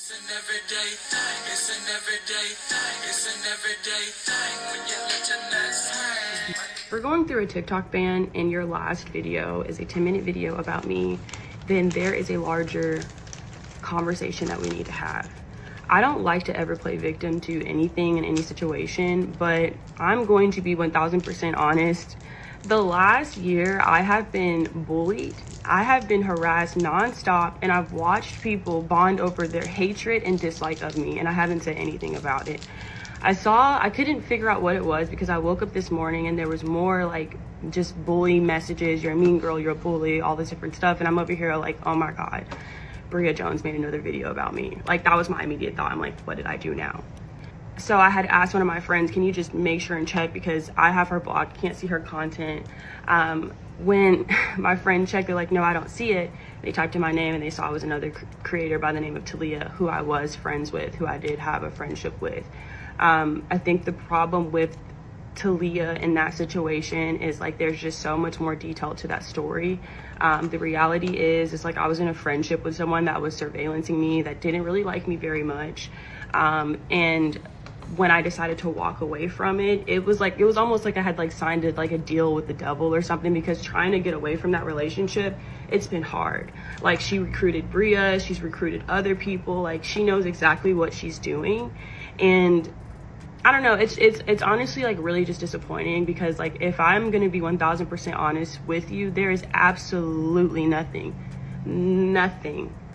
It's an everyday thing, it's an everyday thing, it's an everyday thing when you let your nuts hang. We're going through a TikTok ban, and your last video is a 10-minute video about me. Then there is a larger conversation that we need to have. I don't like to ever play victim to anything in any situation, but I'm going to be 1000% honest. The last year, I have been bullied. I have been harassed nonstop, and I've watched people bond over their hatred and dislike of me, and I haven't said anything about it. I couldn't figure out what it was because I woke up this morning and there was more like just bully messages. You're a mean girl, you're a bully, all this different stuff. And I'm over here like, oh my God, Bria Jones made another video about me. Like, that was my immediate thought. I'm like, what did I do now? So I had asked one of my friends, can you just make sure and check, because I have her blocked, can't see her content. When my friend checked, they're like, no, I don't see it. They typed in my name and they saw it was another creator by the name of Talia, who I was friends with, who I did have a friendship with. I think the problem with Talia in that situation is like there's just so much more detail to that story. The reality is it's like I was in a friendship with someone that was surveillancing me, that didn't really like me very much. And when I decided to walk away from it, it was almost like I had like signed it like a deal with the devil or something, because trying to get away from that relationship, it's been hard. Like, she recruited Bria, she's recruited other people, like she knows exactly what she's doing. And I don't know, it's honestly like really just disappointing, because like if I'm gonna be 1000% honest with you, there is absolutely nothing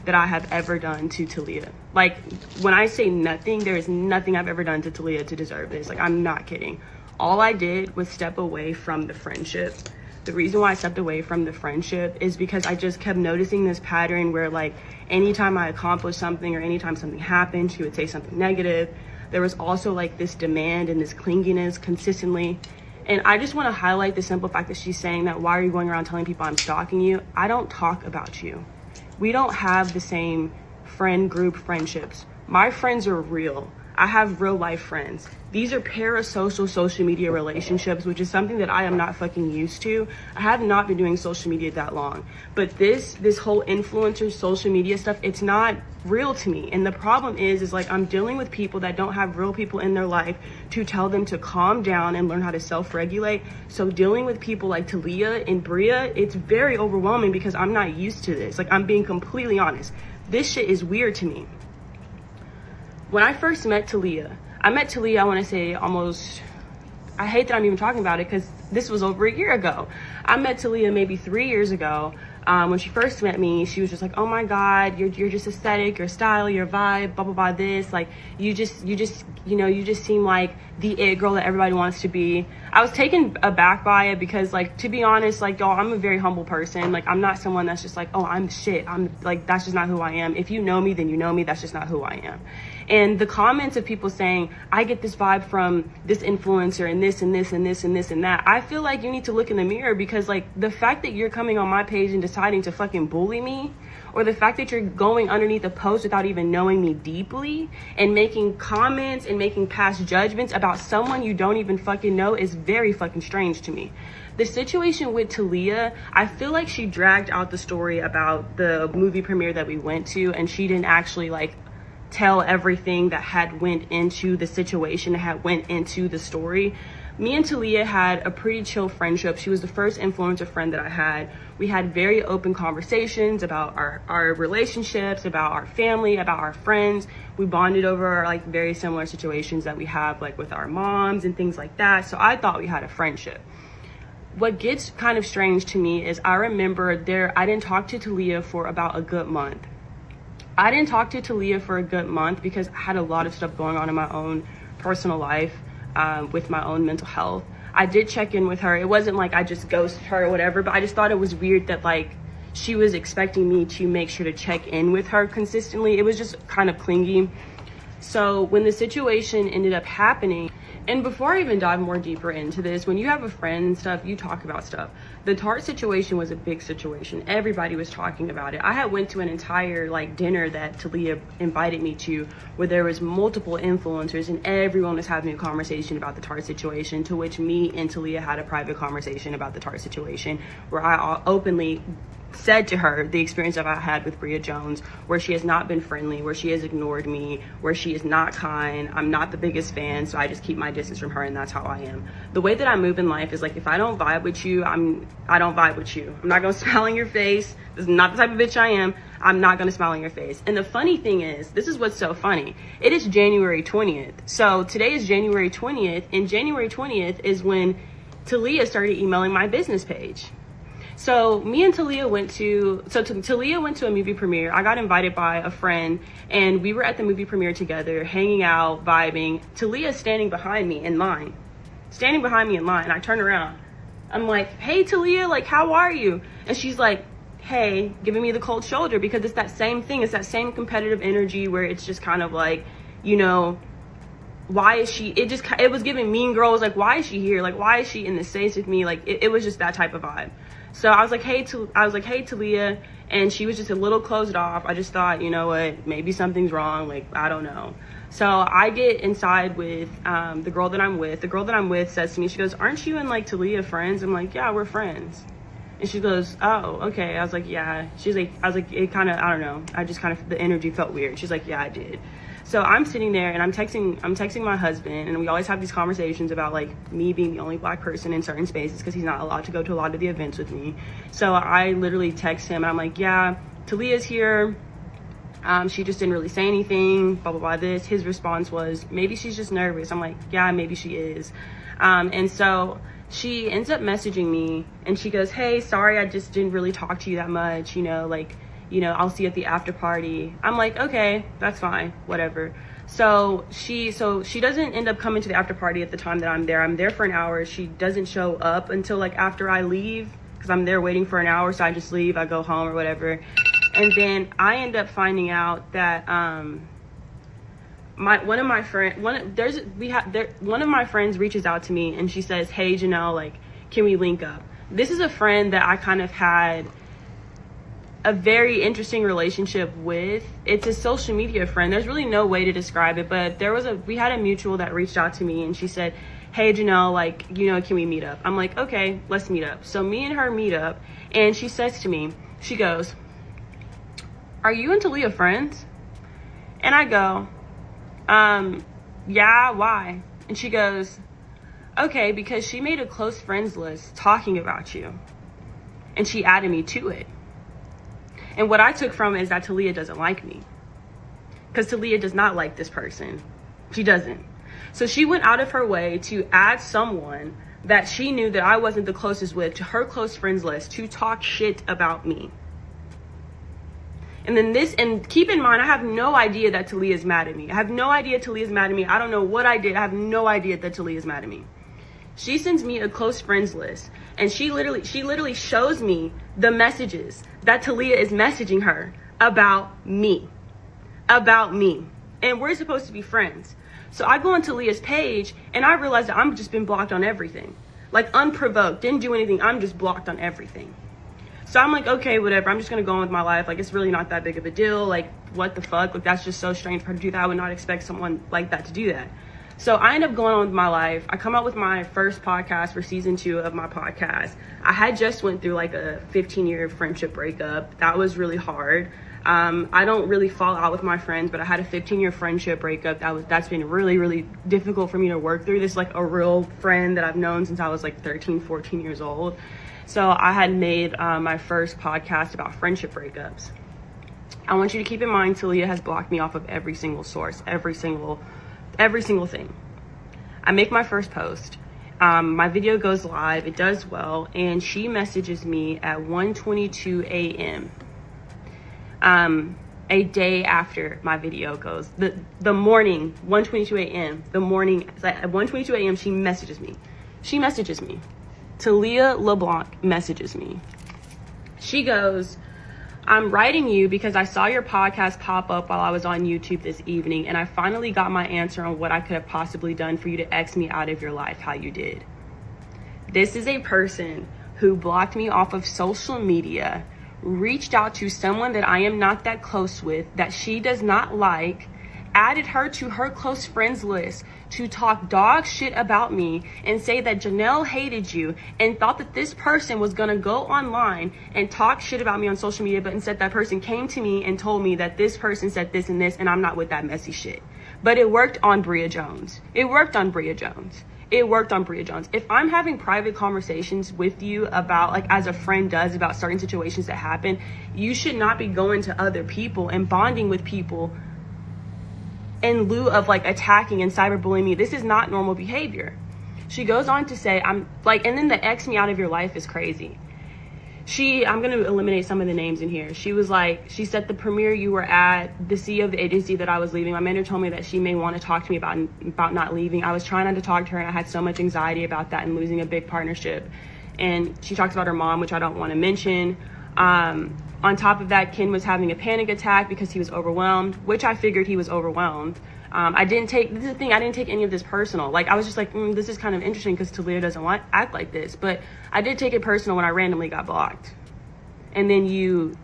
that I have ever done to Talia. Like, when I say nothing, there is nothing I've ever done to Talia to deserve this. Like, I'm not kidding. All I did was step away from the friendship. The reason why I stepped away from the friendship is because I just kept noticing this pattern where like anytime I accomplished something or anytime something happened, she would say something negative. There was also like this demand and this clinginess consistently. And I just want to highlight the simple fact that she's saying that, why are you going around telling people I'm stalking you? I don't talk about you. We don't have the same friend group friendships. My friends are real. I have real life friends. These are parasocial social media relationships, which is something that I am not fucking used to. I have not been doing social media that long, but this whole influencer social media stuff, it's not real to me. And the problem is like I'm dealing with people that don't have real people in their life to tell them to calm down and learn how to self-regulate. So dealing with people like Talia and Bria, it's very overwhelming because I'm not used to this. Like, I'm being completely honest. This shit is weird to me. When I first met Talia, I want to say almost, I hate that I'm even talking about it because this was over a year ago. I met Talia maybe 3 years ago. When she first met me, she was just like, oh my God, you're just aesthetic, your style, your vibe, blah, blah, blah, this. Like, you just seem like the it girl that everybody wants to be. I was taken aback by it because, like, to be honest, like, y'all, I'm a very humble person. Like, I'm not someone that's just like, oh, I'm shit. I'm like, that's just not who I am. If you know me, then you know me. That's just not who I am. And the comments of people saying, I get this vibe from this influencer and this and this and this and this and that. I feel like you need to look in the mirror, because like the fact that you're coming on my page and deciding to fucking bully me, or the fact that you're going underneath a post without even knowing me deeply and making comments and making past judgments about someone you don't even fucking know is very fucking strange to me. The situation with Talia, I feel like she dragged out the story about the movie premiere that we went to, and she didn't actually like tell everything that had went into the situation, that had went into the story. Me and Talia had a pretty chill friendship. She was the first influencer friend that I had. We had very open conversations about our relationships, about our family, about our friends. We bonded over like very similar situations that we have like with our moms and things like that. So I thought we had a friendship. What gets kind of strange to me is I remember I didn't talk to Talia for about a good month. I didn't talk to Talia for a good month because I had a lot of stuff going on in my own personal life, with my own mental health. I did check in with her. It wasn't like I just ghosted her or whatever, but I just thought it was weird that like she was expecting me to make sure to check in with her consistently. It was just kind of clingy. So when the situation ended up happening, and before I even dive more deeper into this, when you have a friend and stuff, you talk about stuff. The Tarte situation was a big situation. Everybody was talking about it. I had went to an entire like dinner that Talia invited me to, where there was multiple influencers and everyone was having a conversation about the Tarte situation, to which me and Talia had a private conversation about the Tarte situation, where I openly said to her the experience that I had with Bria Jones, where she has not been friendly, where she has ignored me, where she is not kind. I'm not the biggest fan, so I just keep my distance from her, and that's how I am. The way that I move in life is like, if I don't vibe with you, I don't vibe with you. I'm not gonna smile in your face. This is not the type of bitch I am. I'm not gonna smile in your face. And the funny thing is, this is what's so funny. It is January 20th. So today is January 20th, and January 20th is when Talia started emailing my business page. So me and Talia went to a movie premiere. I got invited by a friend, and we were at the movie premiere together, hanging out, vibing. Talia's standing behind me in line. I turn around. I'm like, hey, Talia, like, how are you? And she's like, hey, giving me the cold shoulder, because it's that same thing. It's that same competitive energy where it's just kind of like, you know, why is she, it was giving Mean Girls, like, why is she here? Like, why is she in the States with me? Like, it was just that type of vibe. So I was like, hey, Talia, and she was just a little closed off. I just thought, you know what, maybe something's wrong, like, I don't know. So I get inside with the girl that I'm with. The girl that I'm with says to me, she goes, aren't you and like Talia friends? I'm like, yeah, we're friends. And she goes, oh, okay. I was like, yeah. I was like, it kind of, I don't know. I just kind of, the energy felt weird. She's like, yeah, I did. So I'm sitting there and I'm texting my husband, and we always have these conversations about like me being the only black person in certain spaces because he's not allowed to go to a lot of the events with me. So I literally text him and I'm like, yeah, Talia's here. She just didn't really say anything, blah, blah, blah, this. His response was, maybe she's just nervous. I'm like, yeah, maybe she is. And so she ends up messaging me and she goes, hey, sorry, I just didn't really talk to you that much, you know, like, you know, I'll see you at the after party. I'm like, okay, that's fine, whatever. So she doesn't end up coming to the after party at the time that I'm there. I'm there for an hour. She doesn't show up until like after I leave, because I'm there waiting for an hour. So I just leave, I go home or whatever. And then I end up finding out that one of my friends reaches out to me and she says, hey, Janelle, like, can we link up? This is a friend that I kind of had a very interesting relationship with. It's a social media friend. There's really no way to describe it, but we had a mutual that reached out to me and she said, hey, Janelle, like, you know, can we meet up? I'm like, okay, let's meet up. So me and her meet up, and she says to me, she goes, are you and Talia friends? And I go, yeah, why? And she goes, okay, because she made a close friends list talking about you, and she added me to it. And what I took from it is that Talia doesn't like me, because Talia does not like this person. She doesn't. So she went out of her way to add someone that she knew that I wasn't the closest with to her close friends list to talk shit about me. And then and keep in mind, I have no idea that Talia is mad at me. I have no idea Talia's mad at me. I don't know what I did. I have no idea that Talia is mad at me. She sends me a close friends list, and she literally shows me the messages that Talia is messaging her about me. And we're supposed to be friends. So I go on Talia's page and I realize that I'm just been blocked on everything. Like, unprovoked, didn't do anything. I'm just blocked on everything. So I'm like, okay, whatever. I'm just going to go on with my life. Like, it's really not that big of a deal. Like, what the fuck? Like, that's just so strange for her to do that. I would not expect someone like that to do that. So I end up going on with my life. I come out with my first podcast for season 2 of my podcast. I had just went through like a 15-year friendship breakup. That was really hard. I don't really fall out with my friends, but I had a 15-year friendship breakup. That's been really, really difficult for me to work through. This is like a real friend that I've known since I was like 13, 14 years old. So I had made my first podcast about friendship breakups. I want you to keep in mind, Talia has blocked me off of every single source, every single thing. I make my first post. My video goes live. It does well. And she messages me at 1:22 a.m. A day after my video goes. The morning, 1:22 a.m. The morning, at 1:22 a.m. she messages me. Talia LeBlanc messages me. She goes, I'm writing you because I saw your podcast pop up while I was on YouTube this evening, and I finally got my answer on what I could have possibly done for you to X me out of your life how you did. This is a person who blocked me off of social media, reached out to someone that I am not that close with, that she does not like, added her to her close friends list to talk dog shit about me and say that Janelle hated you, and thought that this person was gonna go online and talk shit about me on social media, but instead that person came to me and told me that this person said this and this, and I'm not with that messy shit. But it worked on Bria Jones. It worked on Bria Jones. It worked on Bria Jones. If I'm having private conversations with you about, like, as a friend does, about certain situations that happen, you should not be going to other people and bonding with people in lieu of, like, attacking and cyberbullying me. This is not normal behavior. She goes on to say, I'm like, and then the X me out of your life is crazy. I'm going to eliminate some of the names in here. She was like, she said the premiere you were at, the CEO of the agency that I was leaving, my manager told me that she may want to talk to me about not leaving. I was trying not to talk to her, and I had so much anxiety about that and losing a big partnership. And she talks about her mom, which I don't want to mention. On top of that, Ken was having a panic attack because he was overwhelmed, which I figured he was overwhelmed. This is the thing, I didn't take any of this personal. Like, I was just like, this is kind of interesting because Talia doesn't act like this. But I did take it personal when I randomly got blocked. And then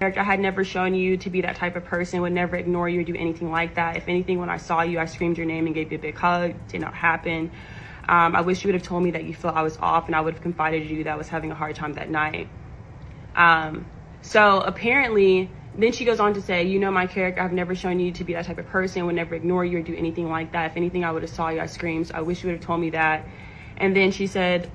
I had never shown you to be that type of person, would never ignore you or do anything like that. If anything, when I saw you, I screamed your name and gave you a big hug. Did not happen. I wish you would have told me that you felt I was off, and I would have confided in you that I was having a hard time that night. So apparently, then she goes on to say, you know my character, I've never shown you to be that type of person, would never ignore you or do anything like that. If anything, I would have saw you, I screamed. So I wish you would have told me that. And then she said,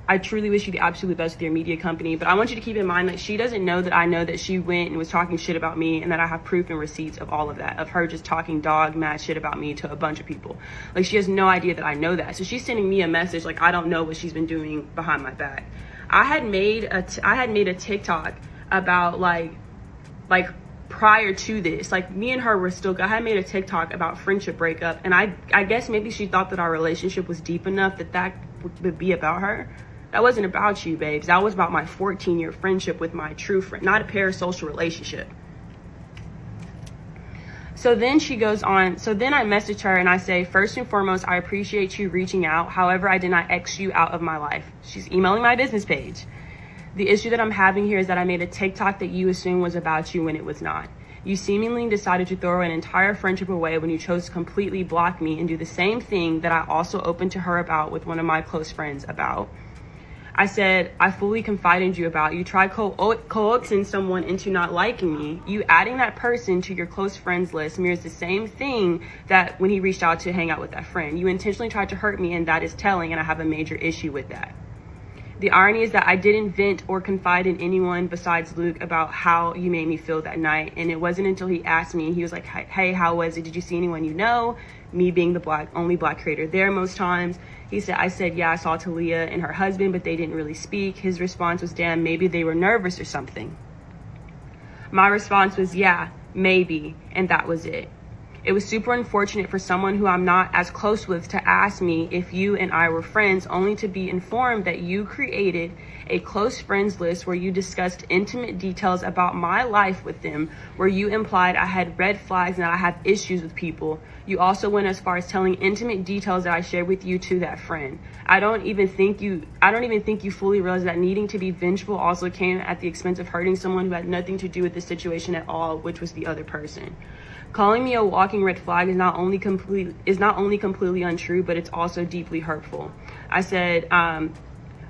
I truly wish you the absolute best with your media company. But I want you to keep in mind that she doesn't know that I know that she went and was talking shit about me, and that I have proof and receipts of all of that, of her just talking dog mad shit about me to a bunch of people. Like, she has no idea that I know that. So she's sending me a message like I don't know what she's been doing behind my back. I had made a TikTok about like prior to this, like, me and her were still, I had made a TikTok about friendship breakup, and I guess maybe she thought that our relationship was deep enough that would be about her. That wasn't about you, babes. That was about my 14-year friendship with my true friend, not a parasocial relationship. So then she goes on, so then I message her and I say, first and foremost, I appreciate you reaching out. However, I did not X you out of my life. She's emailing my business page. The issue that I'm having here is that I made a TikTok that you assumed was about you when it was not. You seemingly decided to throw an entire friendship away when you chose to completely block me and do the same thing that I also opened to her about with one of my close friends about. I said, I fully confided in you about. You tried coaxing someone into not liking me. You adding that person to your close friends list mirrors the same thing that when he reached out to hang out with that friend. You intentionally tried to hurt me, and that is telling, and I have a major issue with that. The irony is that I didn't vent or confide in anyone besides Luke about how you made me feel that night. And it wasn't until he asked me, he was like, hey, how was it? Did you see anyone you know? Me being the only black creator there most times. I said, yeah, I saw Talia and her husband, but they didn't really speak. His response was, damn, maybe they were nervous or something. My response was, yeah, maybe. And that was it. It was super unfortunate for someone who I'm not as close with to ask me if you and I were friends, only to be informed that you created a close friends list where you discussed intimate details about my life with them, where you implied I had red flags and that I have issues with people. You also went as far as telling intimate details that I shared with you to that friend. I don't even think you fully realize that needing to be vengeful also came at the expense of hurting someone who had nothing to do with the situation at all, which was the other person. Calling me a walking red flag is not only completely untrue, but it's also deeply hurtful. I said,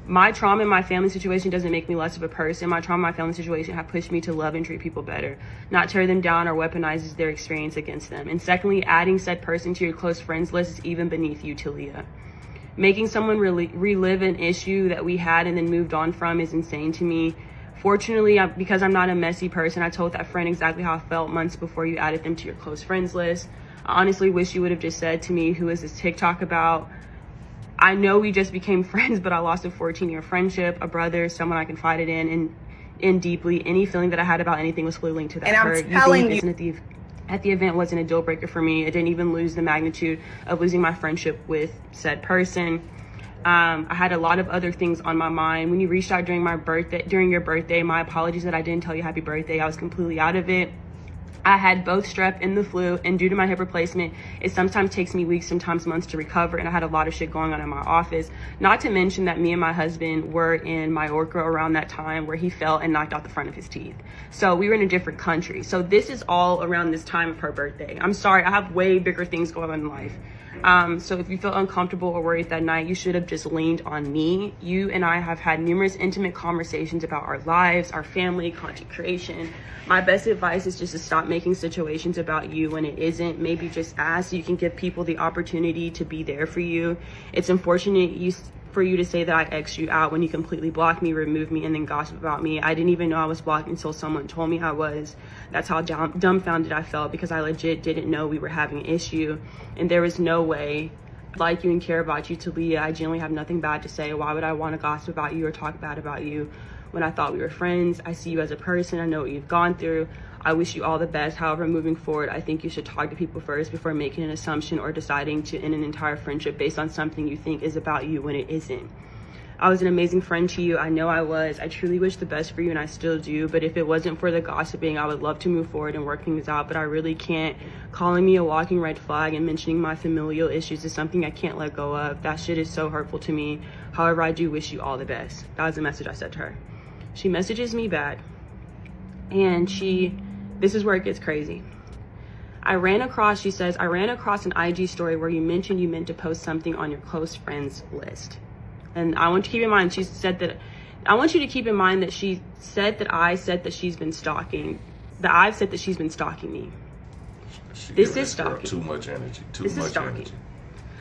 my trauma and my family situation doesn't make me less of a person. My trauma and my family situation have pushed me to love and treat people better, not tear them down or weaponizes their experience against them. And secondly, adding said person to your close friends list is even beneath you, Talia. Making someone relive an issue that we had and then moved on from is insane to me. Fortunately, because I'm not a messy person, I told that friend exactly how I felt months before you added them to your close friends list. I honestly wish you would have just said to me, who is this TikTok about? I know we just became friends, but I lost a 14-year friendship, a brother, someone I confided in deeply. Any feeling that I had about anything was fully linked to that hurt. And I'm telling you, at the event wasn't a deal breaker for me. It didn't even lose the magnitude of losing my friendship with said person. I had a lot of other things on my mind. When you reached out during your birthday, my apologies that I didn't tell you happy birthday. I was completely out of it. I had both strep and the flu, and due to my hip replacement, it sometimes takes me weeks, sometimes months to recover, and I had a lot of shit going on in my office. Not to mention that me and my husband were in Mallorca around that time where he fell and knocked out the front of his teeth. So we were in a different country. So this is all around this time of her birthday. I'm sorry, I have way bigger things going on in life. So if you feel uncomfortable or worried that night, you should have just leaned on me. You and I have had numerous intimate conversations about our lives, our family, content creation. My best advice is just to stop making situations about you when it isn't. Maybe just ask so you can give people the opportunity to be there for you. It's unfortunate for you to say that I X'd you out when you completely blocked me, removed me, and then gossip about me. I didn't even know I was blocked until someone told me I was. That's how dumbfounded I felt, because I legit didn't know we were having an issue. And there was no way, like you and care about you, Talia. I genuinely have nothing bad to say. Why would I want to gossip about you or talk bad about you when I thought we were friends? I see you as a person. I know what you've gone through. I wish you all the best. However, moving forward, I think you should talk to people first before making an assumption or deciding to end an entire friendship based on something you think is about you when it isn't. I was an amazing friend to you. I know I was. I truly wish the best for you, and I still do. But if it wasn't for the gossiping, I would love to move forward and work things out. But I really can't. Calling me a walking red flag and mentioning my familial issues is something I can't let go of. That shit is so hurtful to me. However, I do wish you all the best. That was the message I said to her. She messages me back, and this is where it gets crazy. She says, I ran across an IG story where you mentioned you meant to post something on your close friends list. And I want you to keep in mind, that she said that I said that she's been stalking, that I've said that she's been stalking me. This is stalking. Too much energy. This is stalking.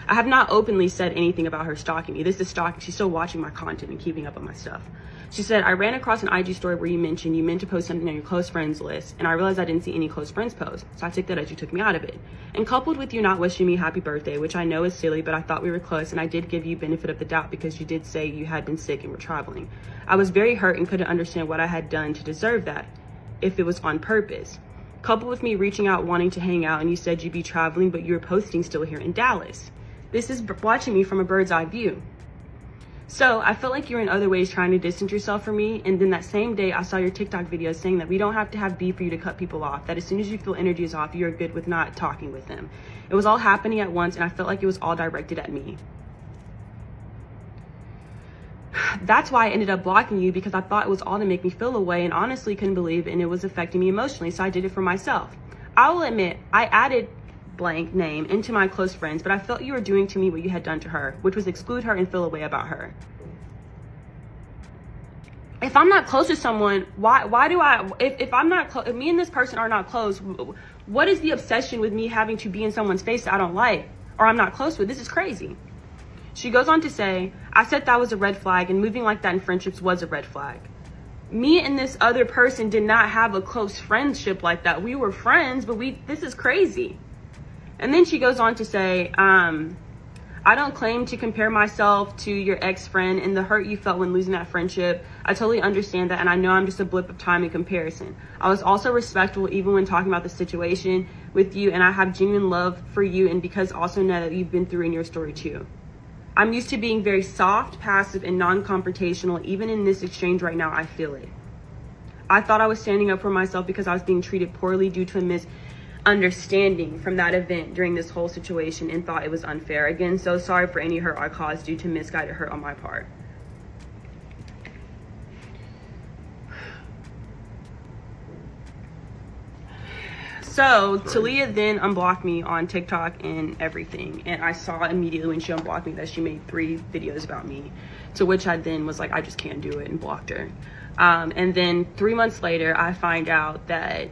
I have not openly said anything about her stalking me. This is stalking. She's still watching my content and keeping up on my stuff. She said, I ran across an IG story where you mentioned you meant to post something on your close friends list, and I realized I didn't see any close friends posts, so I took that as you took me out of it. And coupled with you not wishing me happy birthday, which I know is silly, but I thought we were close, and I did give you benefit of the doubt because you did say you had been sick and were traveling. I was very hurt and couldn't understand what I had done to deserve that, if it was on purpose. Coupled with me reaching out wanting to hang out, and you said you'd be traveling, but you were posting still here in Dallas. This is watching me from a bird's eye view. So I felt like you were in other ways trying to distance yourself from me. And then that same day, I saw your TikTok video saying that we don't have to have beef for you to cut people off. That as soon as you feel energy is off, you're good with not talking with them. It was all happening at once, and I felt like it was all directed at me. That's why I ended up blocking you, because I thought it was all to make me feel away, and honestly couldn't believe it, and it was affecting me emotionally. So I did it for myself. I will admit, I added blank name into my close friends, but I felt you were doing to me what you had done to her, which was exclude her and feel a way about her. If I'm not close to someone, why do I, if I'm not close, if me and this person are not close, what is the obsession with me having to be in someone's face that I don't like or I'm not close with? This is crazy. She goes on to say, I said that was a red flag, and moving like that in friendships was a red flag. Me and this other person did not have a close friendship like that. We were friends, but this is crazy. And then she goes on to say, I don't claim to compare myself to your ex-friend and the hurt you felt when losing that friendship. I totally understand that, and I know I'm just a blip of time in comparison. I was also respectful even when talking about the situation with you, and I have genuine love for you, and because also know that you've been through in your story too. I'm used to being very soft, passive, and non-confrontational. Even in this exchange right now, I feel it. I thought I was standing up for myself because I was being treated poorly due to a misunderstanding from that event during this whole situation, and thought it was unfair. Again, so sorry for any hurt I caused due to misguided hurt on my part. So Talia then unblocked me on TikTok and everything, and I saw immediately when she unblocked me that she made 3 videos about me, to which I then was like, I just can't do it, and blocked her. And then 3 months later, I find out that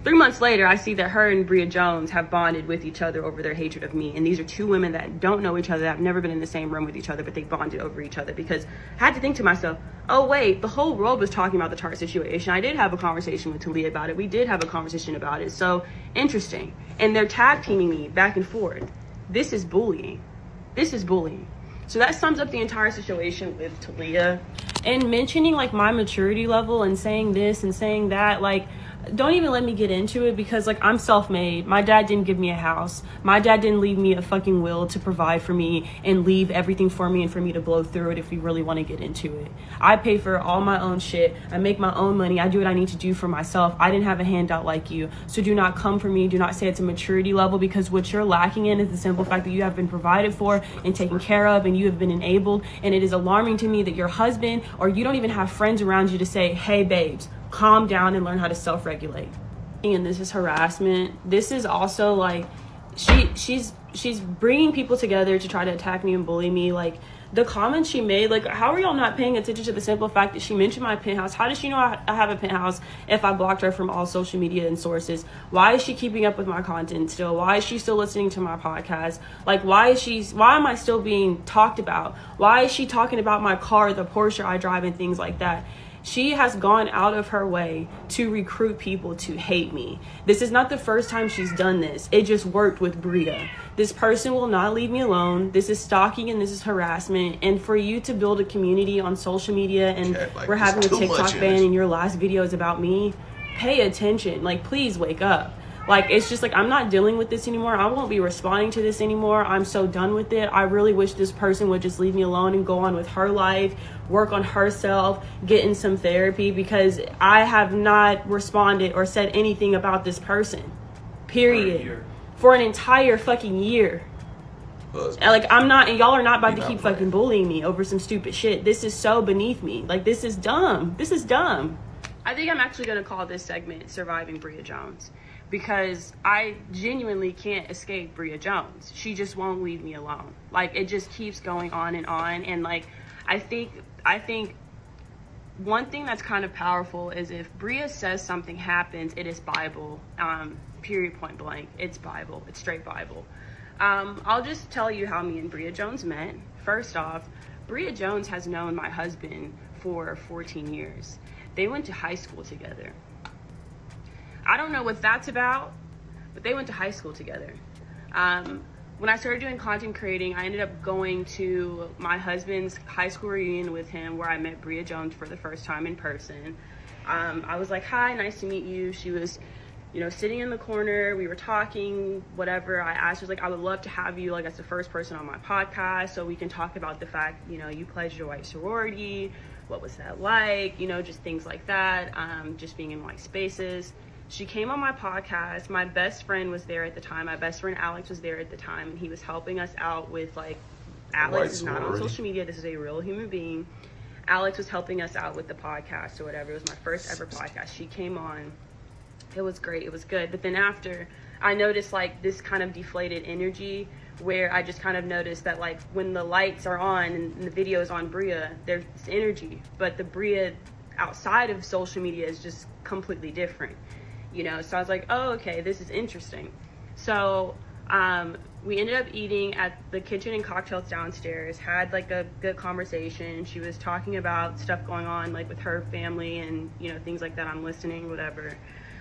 3 months later, I see that her and Bria Jones have bonded with each other over their hatred of me. And these are 2 women that don't know each other, that have never been in the same room with each other, but they bonded over each other. Because I had to think to myself, oh wait, the whole world was talking about the Tart situation. I did have a conversation with Talia about it. We did have a conversation about it. So interesting. And they're tag teaming me back and forth. This is bullying. This is bullying. So that sums up the entire situation with Talia. And mentioning like my maturity level and saying this and saying that, like, don't even let me get into it, because like I'm self-made. My dad didn't give me a house. My dad didn't leave me a fucking will to provide for me and leave everything for me and for me to blow through it if we really want to get into it. I pay for all my own shit. I make my own money. I do what I need to do for myself. I didn't have a handout like you. So do not come for me. Do not say it's a maturity level, because what you're lacking in is the simple fact that you have been provided for and taken care of, and you have been enabled. And it is alarming to me that your husband, or you don't even have friends around you to say, hey babes, calm down and learn how to self-regulate. And this is harassment. This is also like she's bringing people together to try to attack me and bully me. Like the comments she made, like how are y'all not paying attention to the simple fact that she mentioned my penthouse? How does she know I have a penthouse if I blocked her from all social media and sources? Why is she keeping up with my content still? Why is she still listening to my podcast? Like why am I still being talked about? Why is she talking about my car, the Porsche I drive, and things like that? She has gone out of her way to recruit people to hate me. This is not the first time she's done this. It just worked with Bria. This person will not leave me alone. This is stalking and this is harassment. And for you to build a community on social media, and we're having a TikTok ban and your last video is about me, pay attention. Like, please wake up. Like, it's just like, I'm not dealing with this anymore. I won't be responding to this anymore. I'm so done with it. I really wish this person would just leave me alone and go on with her life, work on herself, get in some therapy, because I have not responded or said anything about this person, period, for an entire fucking year. Like, I'm not, and y'all are not about to keep fucking bullying me over some stupid shit. This is so beneath me. Like, this is dumb. This is dumb. I think I'm actually going to call this segment Surviving Bria Jones, because I genuinely can't escape Bria Jones. She just won't leave me alone. Like, it just keeps going on. And like, I think one thing that's kind of powerful is if Bria says something happens, it is Bible, period, point blank. It's Bible. It's straight Bible. I'll just tell you how me and Bria Jones met. First off, Bria Jones has known my husband for 14 years. They went to high school together. I don't know what that's about, but they went to high school together. When I started doing content creating, I ended up going to my husband's high school reunion with him, where I met Bria Jones for the first time in person. I was like, hi, nice to meet you. She was, sitting in the corner. We were talking, whatever. I asked her, like, I would love to have you, like, as the first person on my podcast, so we can talk about the fact, you pledged your white sorority. What was that like? Just things like that. Just being in white spaces. She came on my podcast. My best friend was there at the time. My best friend Alex was there at the time, and he was helping us out with, like, Alex is not on social media. This is a real human being. Alex was helping us out with the podcast or whatever. It was my first ever podcast. She came on. It was great. It was good. But then after, I noticed, like, this kind of deflated energy, where I just kind of noticed that, like, when the lights are on and the video is on Bria, there's energy, but the Bria outside of social media is just completely different, So I was like, oh, okay, this is interesting. So we ended up eating at the kitchen and cocktails downstairs, had like a good conversation. She was talking about stuff going on, like, with her family and, things like that. I'm listening, whatever.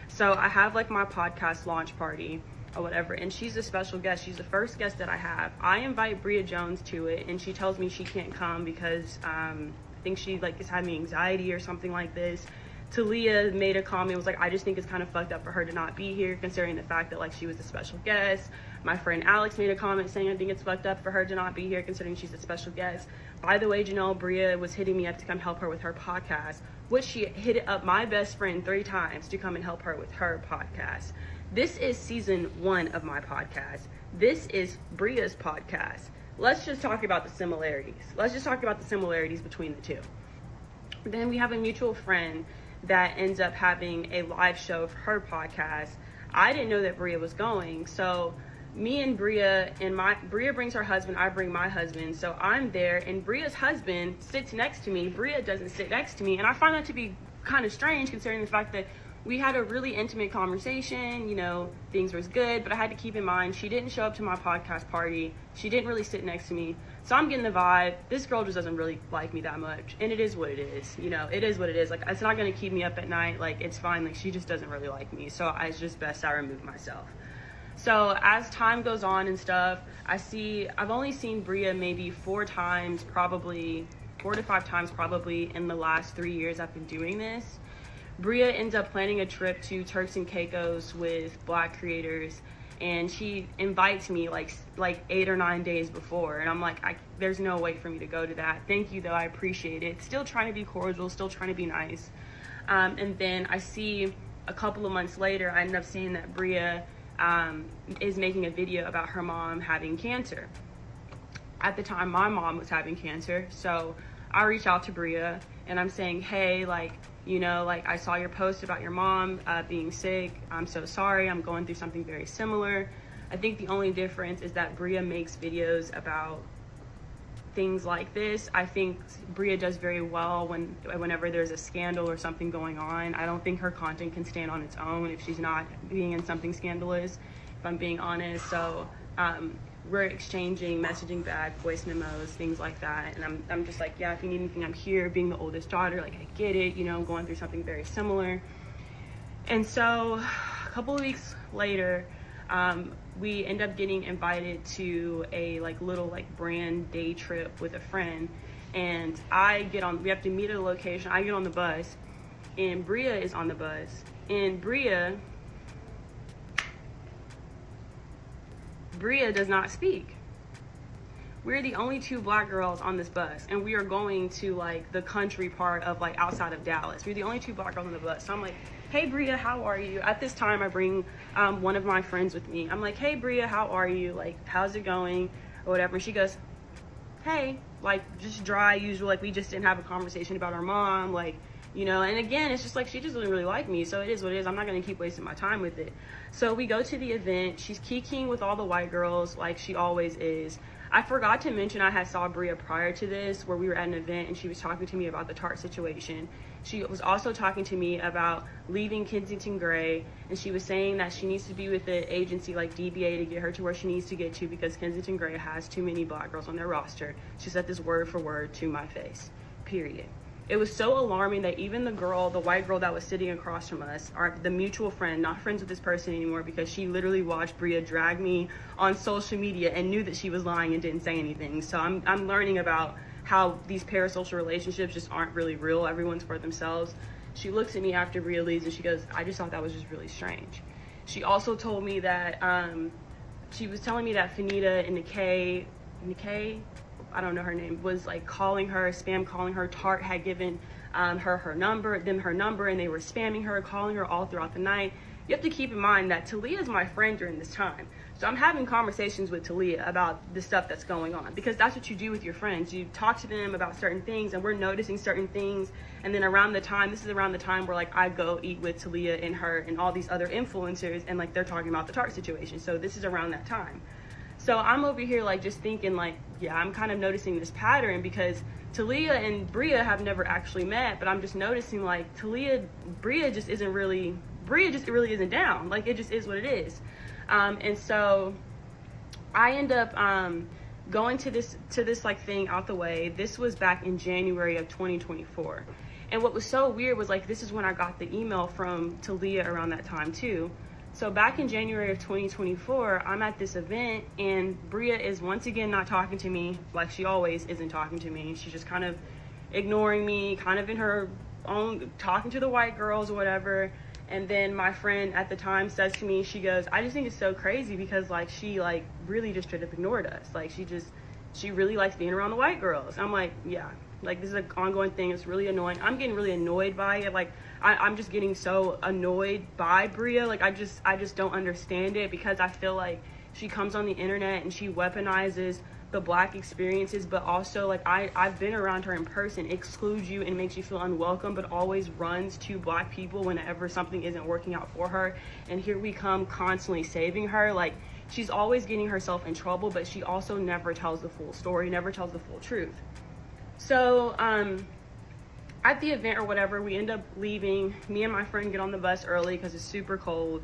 So I have, like, my podcast launch party or whatever, and she's a special guest. She's the first guest that I have. I invite Bria Jones to it, and she tells me she can't come because I think she, like, is having anxiety or something like this. Talia made a comment, was like, I just think it's kind of fucked up for her to not be here, considering the fact that, like, she was a special guest. My friend Alex made a comment saying, I think it's fucked up for her to not be here, considering she's a special guest. By the way, Janelle, Bria was hitting me up to come help her with her podcast, which she hit up my best friend 3 times to come and help her with her podcast. This is season 1 of my podcast. This is Bria's podcast. Let's just talk about the similarities. Let's just talk about the similarities between the two. Then we have a mutual friend that ends up having a live show for her podcast. I didn't know that Bria was going, so me and Bria, and Bria brings her husband, I bring my husband, so I'm there, and Bria's husband sits next to me. Bria doesn't sit next to me, and I find that to be kind of strange, considering the fact that we had a really intimate conversation, things was good, but I had to keep in mind, she didn't show up to my podcast party. She didn't really sit next to me. So I'm getting the vibe, this girl just doesn't really like me that much. And it is what it is, it is what it is. Like, it's not going to keep me up at night. Like, it's fine. Like, she just doesn't really like me. So it's just best I remove myself. So as time goes on and stuff, I've only seen Bria maybe 4 times, probably 4 to 5 times probably in the last 3 years I've been doing this. Bria ends up planning a trip to Turks and Caicos with Black creators, and she invites me like 8 or 9 days before, and I'm like, there's no way for me to go to that. Thank you though, I appreciate it. Still trying to be cordial, still trying to be nice. And then I see a couple of months later, I end up seeing that Bria is making a video about her mom having cancer. At the time, my mom was having cancer, so I reach out to Bria and I'm saying, hey, like, you know, like, I saw your post about your mom being sick. I'm so sorry. I'm going through something very similar. I think the only difference is that Bria makes videos about things like this. I think Bria does very well whenever there's a scandal or something going on. I don't think her content can stand on its own if she's not being in something scandalous, if I'm being honest. So we're exchanging messaging back, voice memos, things like that. And I'm just like, yeah, if you need anything, I'm here. Being the oldest daughter, like, I get it, you know, I'm going through something very similar. And so a couple of weeks later, we end up getting invited to a little brand day trip with a friend. And we have to meet at a location. I get on the bus and Bria is on the bus. And Bria does not speak. We're the only 2 Black girls on this bus, and we are going to the country part of outside of Dallas. We're the only 2 Black girls on the bus. So I'm like, hey Bria, how are you? At this time, I bring one of my friends with me. I'm like, hey Bria, how are you? Like, how's it going? Or whatever. And she goes, hey, just dry, usual. We just didn't have a conversation about our mom, you know. And again, it's just she just doesn't really like me, so it is what it is. I'm not gonna keep wasting my time with it. So we go to the event. She's kikiing with all the white girls like she always is. I forgot to mention I had saw Bria prior to this, where we were at an event and she was talking to me about the Tarte situation. She was also talking to me about leaving Kensington Gray, and she was saying that she needs to be with an agency like DBA to get her to where she needs to get to, because Kensington Gray has too many Black girls on their roster. She said this word for word to my face, period. It was so alarming that even the white girl that was sitting across from us, the mutual friend, not friends with this person anymore, because she literally watched Bria drag me on social media and knew that she was lying and didn't say anything. So I'm learning about how these parasocial relationships just aren't really real. Everyone's for themselves. She looks at me after Bria leaves and she goes, I just thought that was just really strange. She also told me that, she was telling me that Fanita and Nikkei, I don't know her name, was calling her, spam calling her. Tarte had given her number, and they were spamming her, calling her all throughout the night. You have to keep in mind that Talia is my friend during this time. So I'm having conversations with Talia about the stuff that's going on, because that's what you do with your friends. You talk to them about certain things, and we're noticing certain things. And then this is around the time where I go eat with Talia and her and all these other influencers, and they're talking about the Tarte situation. So this is around that time. So I'm over here just thinking yeah, I'm kind of noticing this pattern, because Talia and Bria have never actually met, but I'm just noticing Bria just really isn't down. It just is what it is. And so I end up going to this thing out the way. This was back in January of 2024. And what was so weird was this is when I got the email from Talia around that time too. So back in January of 2024, I'm at this event, and Bria is once again not talking to me like she always isn't talking to me. She's just kind of ignoring me, kind of in her own, talking to the white girls or whatever. And then my friend at the time says to me, she goes, I just think it's so crazy because she really just straight up ignored us. She really likes being around the white girls. I'm like, yeah, this is an ongoing thing. It's really annoying. I'm getting really annoyed by it. I'm just getting so annoyed by Bria. I just don't understand it, because I feel she comes on the internet and she weaponizes the Black experiences, but also I've been around her in person, excludes you and makes you feel unwelcome, but always runs to Black people whenever something isn't working out for her. And here we come constantly saving her. She's always getting herself in trouble, but she also never tells the full story, never tells the full truth. So at the event or whatever, we end up leaving. Me and my friend get on the bus early because it's super cold.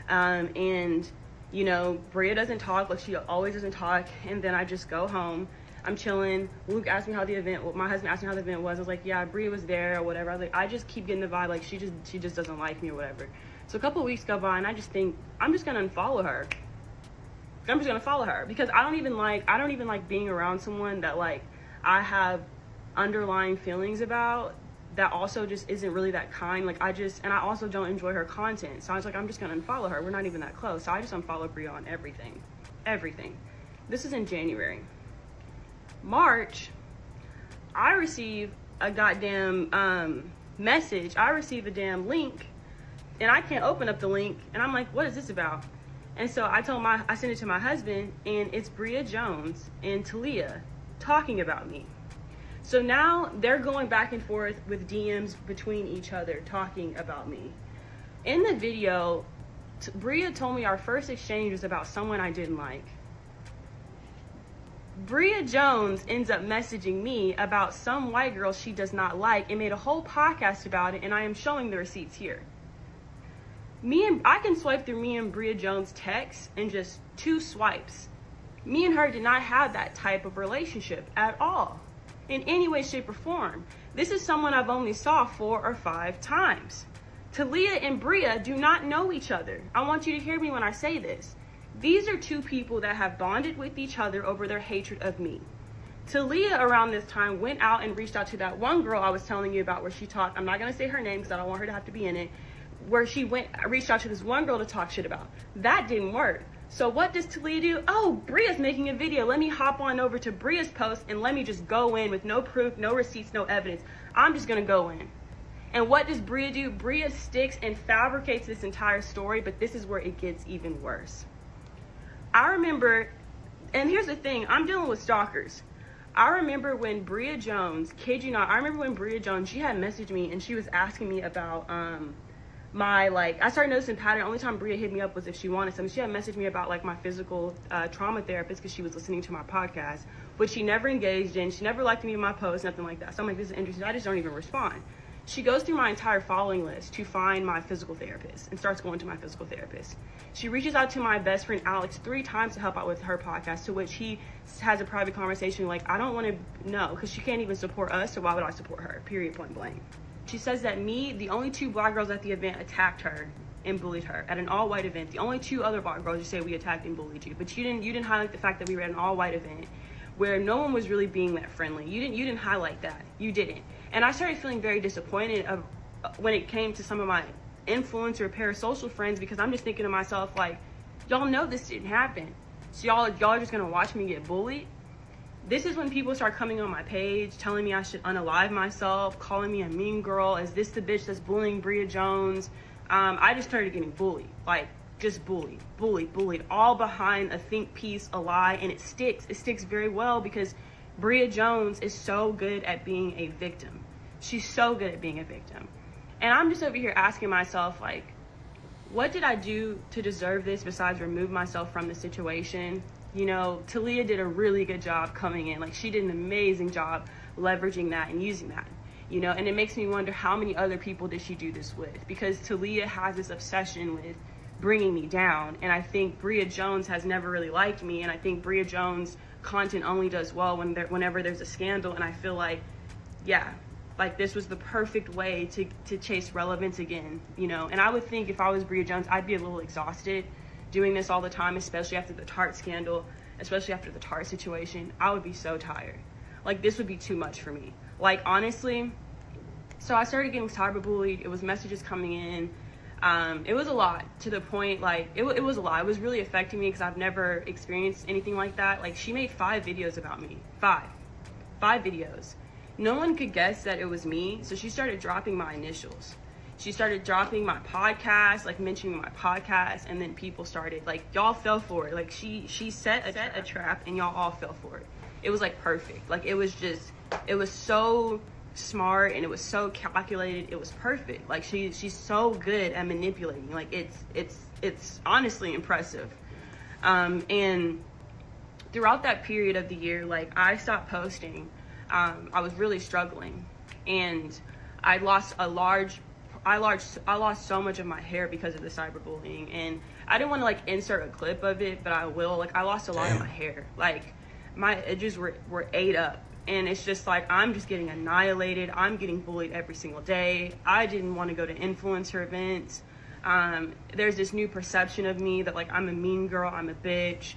And, you know, Bria doesn't talk, she always doesn't talk. And then I just go home. I'm chilling. Luke asked me how the event, my husband asked me how the event was. I was like, yeah, Bria was there or whatever. I was I just keep getting the vibe she just doesn't like me or whatever. So a couple of weeks go by and I just think, I'm just gonna unfollow her. I'm just gonna follow her, because I don't even like being around someone that I have underlying feelings about, that also just isn't really that kind. Like, and I also don't enjoy her content. So I was like, I'm just gonna unfollow her. We're not even that close. So I just unfollowed Bria on everything. This is in January. March, I receive a goddamn message. I receive a damn link, and I can't open up the link, and I'm like, what is this about? And so I sent it to my husband, and it's Bria Jones and Talia talking about me. So now they're going back and forth with DMs between each other, talking about me. In the video, Bria told me our first exchange was about someone I didn't like. Bria Jones ends up messaging me about some white girl she does not like and made a whole podcast about it, and I am showing the receipts here. I can swipe through me and Bria Jones' texts in just 2 swipes. Me and her did not have that type of relationship at all, in any way, shape, or form. This is someone I've only saw 4 or 5 times. Talia and Bria do not know each other. I want you to hear me when I say this. These are 2 people that have bonded with each other over their hatred of me. Talia, around this time, went out and reached out to that one girl I was telling you about, where she talked, I'm not going to say her name because I don't want her to have to be in it, where she reached out to this one girl to talk shit about. That didn't work. So what does Talia do? Oh, Bria's making a video. Let me hop on over to Bria's post and let me just go in with no proof, no receipts, no evidence. I'm just going to go in. And what does Bria do? Bria sticks and fabricates this entire story, but this is where it gets even worse. I remember, and here's the thing, I'm dealing with stalkers. I remember when Bria Jones, kid you not, she had messaged me and she was asking me about I started noticing pattern. Only time Bria hit me up was if she wanted something. She had messaged me about like my physical trauma therapist because she was listening to my podcast, which she never engaged in. She never liked me in my posts, nothing like that. So I'm like, this is interesting. I just don't even respond. She goes through my entire following list to find my physical therapist and starts going to my physical therapist. She reaches out to my best friend Alex 3 times to help out with her podcast, to which he has a private conversation like, I don't want to know, because she can't even support us, so why would I support her? Period, point blank. She says that the only 2 black girls at the event attacked her and bullied her at an all-white event. The only 2 other black girls you say we attacked and bullied you, but you didn't highlight the fact that we were at an all-white event where no one was really being that friendly. You didn't highlight that. You didn't. And I started feeling very disappointed when it came to some of my influencer parasocial friends, because I'm just thinking to myself, like, y'all know this didn't happen. So y'all are just gonna watch me get bullied? This is when people start coming on my page, telling me I should unalive myself, calling me a mean girl. Is this the bitch that's bullying Bria Jones? I just started getting bullied, like just bullied, all behind a think piece, a lie, and it sticks. It sticks very well because Bria Jones is so good at being a victim. She's so good at being a victim. And I'm just over here asking myself, like, what did I do to deserve this besides remove myself from the situation? You know, Talia did a really good job coming in. Like, she did an amazing job leveraging that and using that, you know, and it makes me wonder how many other people did she do this with? Because Talia has this obsession with bringing me down, and I think Bria Jones has never really liked me, and I think Bria Jones content only does well whenever there's a scandal, and I feel like, yeah, like this was the perfect way to chase relevance again, you know. And I would think if I was Bria Jones, I'd be a little exhausted doing this all the time, especially after the Tarte scandal, especially after the Tarte situation. I would be so tired. Like, this would be too much for me. Like, honestly, so I started getting cyberbullied. It was messages coming in. It was a lot, to the point, like, it was a lot. It was really affecting me because I've never experienced anything like that. Like, she made 5 videos about me. 5 videos. No one could guess that it was me, so she started dropping my initials. She started dropping my podcast, like mentioning my podcast, and then people started, like, y'all fell for it. Like, she set a trap, and y'all all fell for it. It was, like, perfect. Like, it was so smart, and it was so calculated. It was perfect. Like, she's so good at manipulating. Like, it's honestly impressive. And throughout that period of the year, like, I stopped posting. I was really struggling, and I lost so much of my hair because of the cyberbullying, and I didn't want to, like, insert a clip of it, but I will. Like, I lost a lot of my hair. Like, my edges were ate up, and it's just like, I'm just getting annihilated. I'm getting bullied every single day. I didn't want to go to influencer events. There's this new perception of me that, like, I'm a mean girl, I'm a bitch,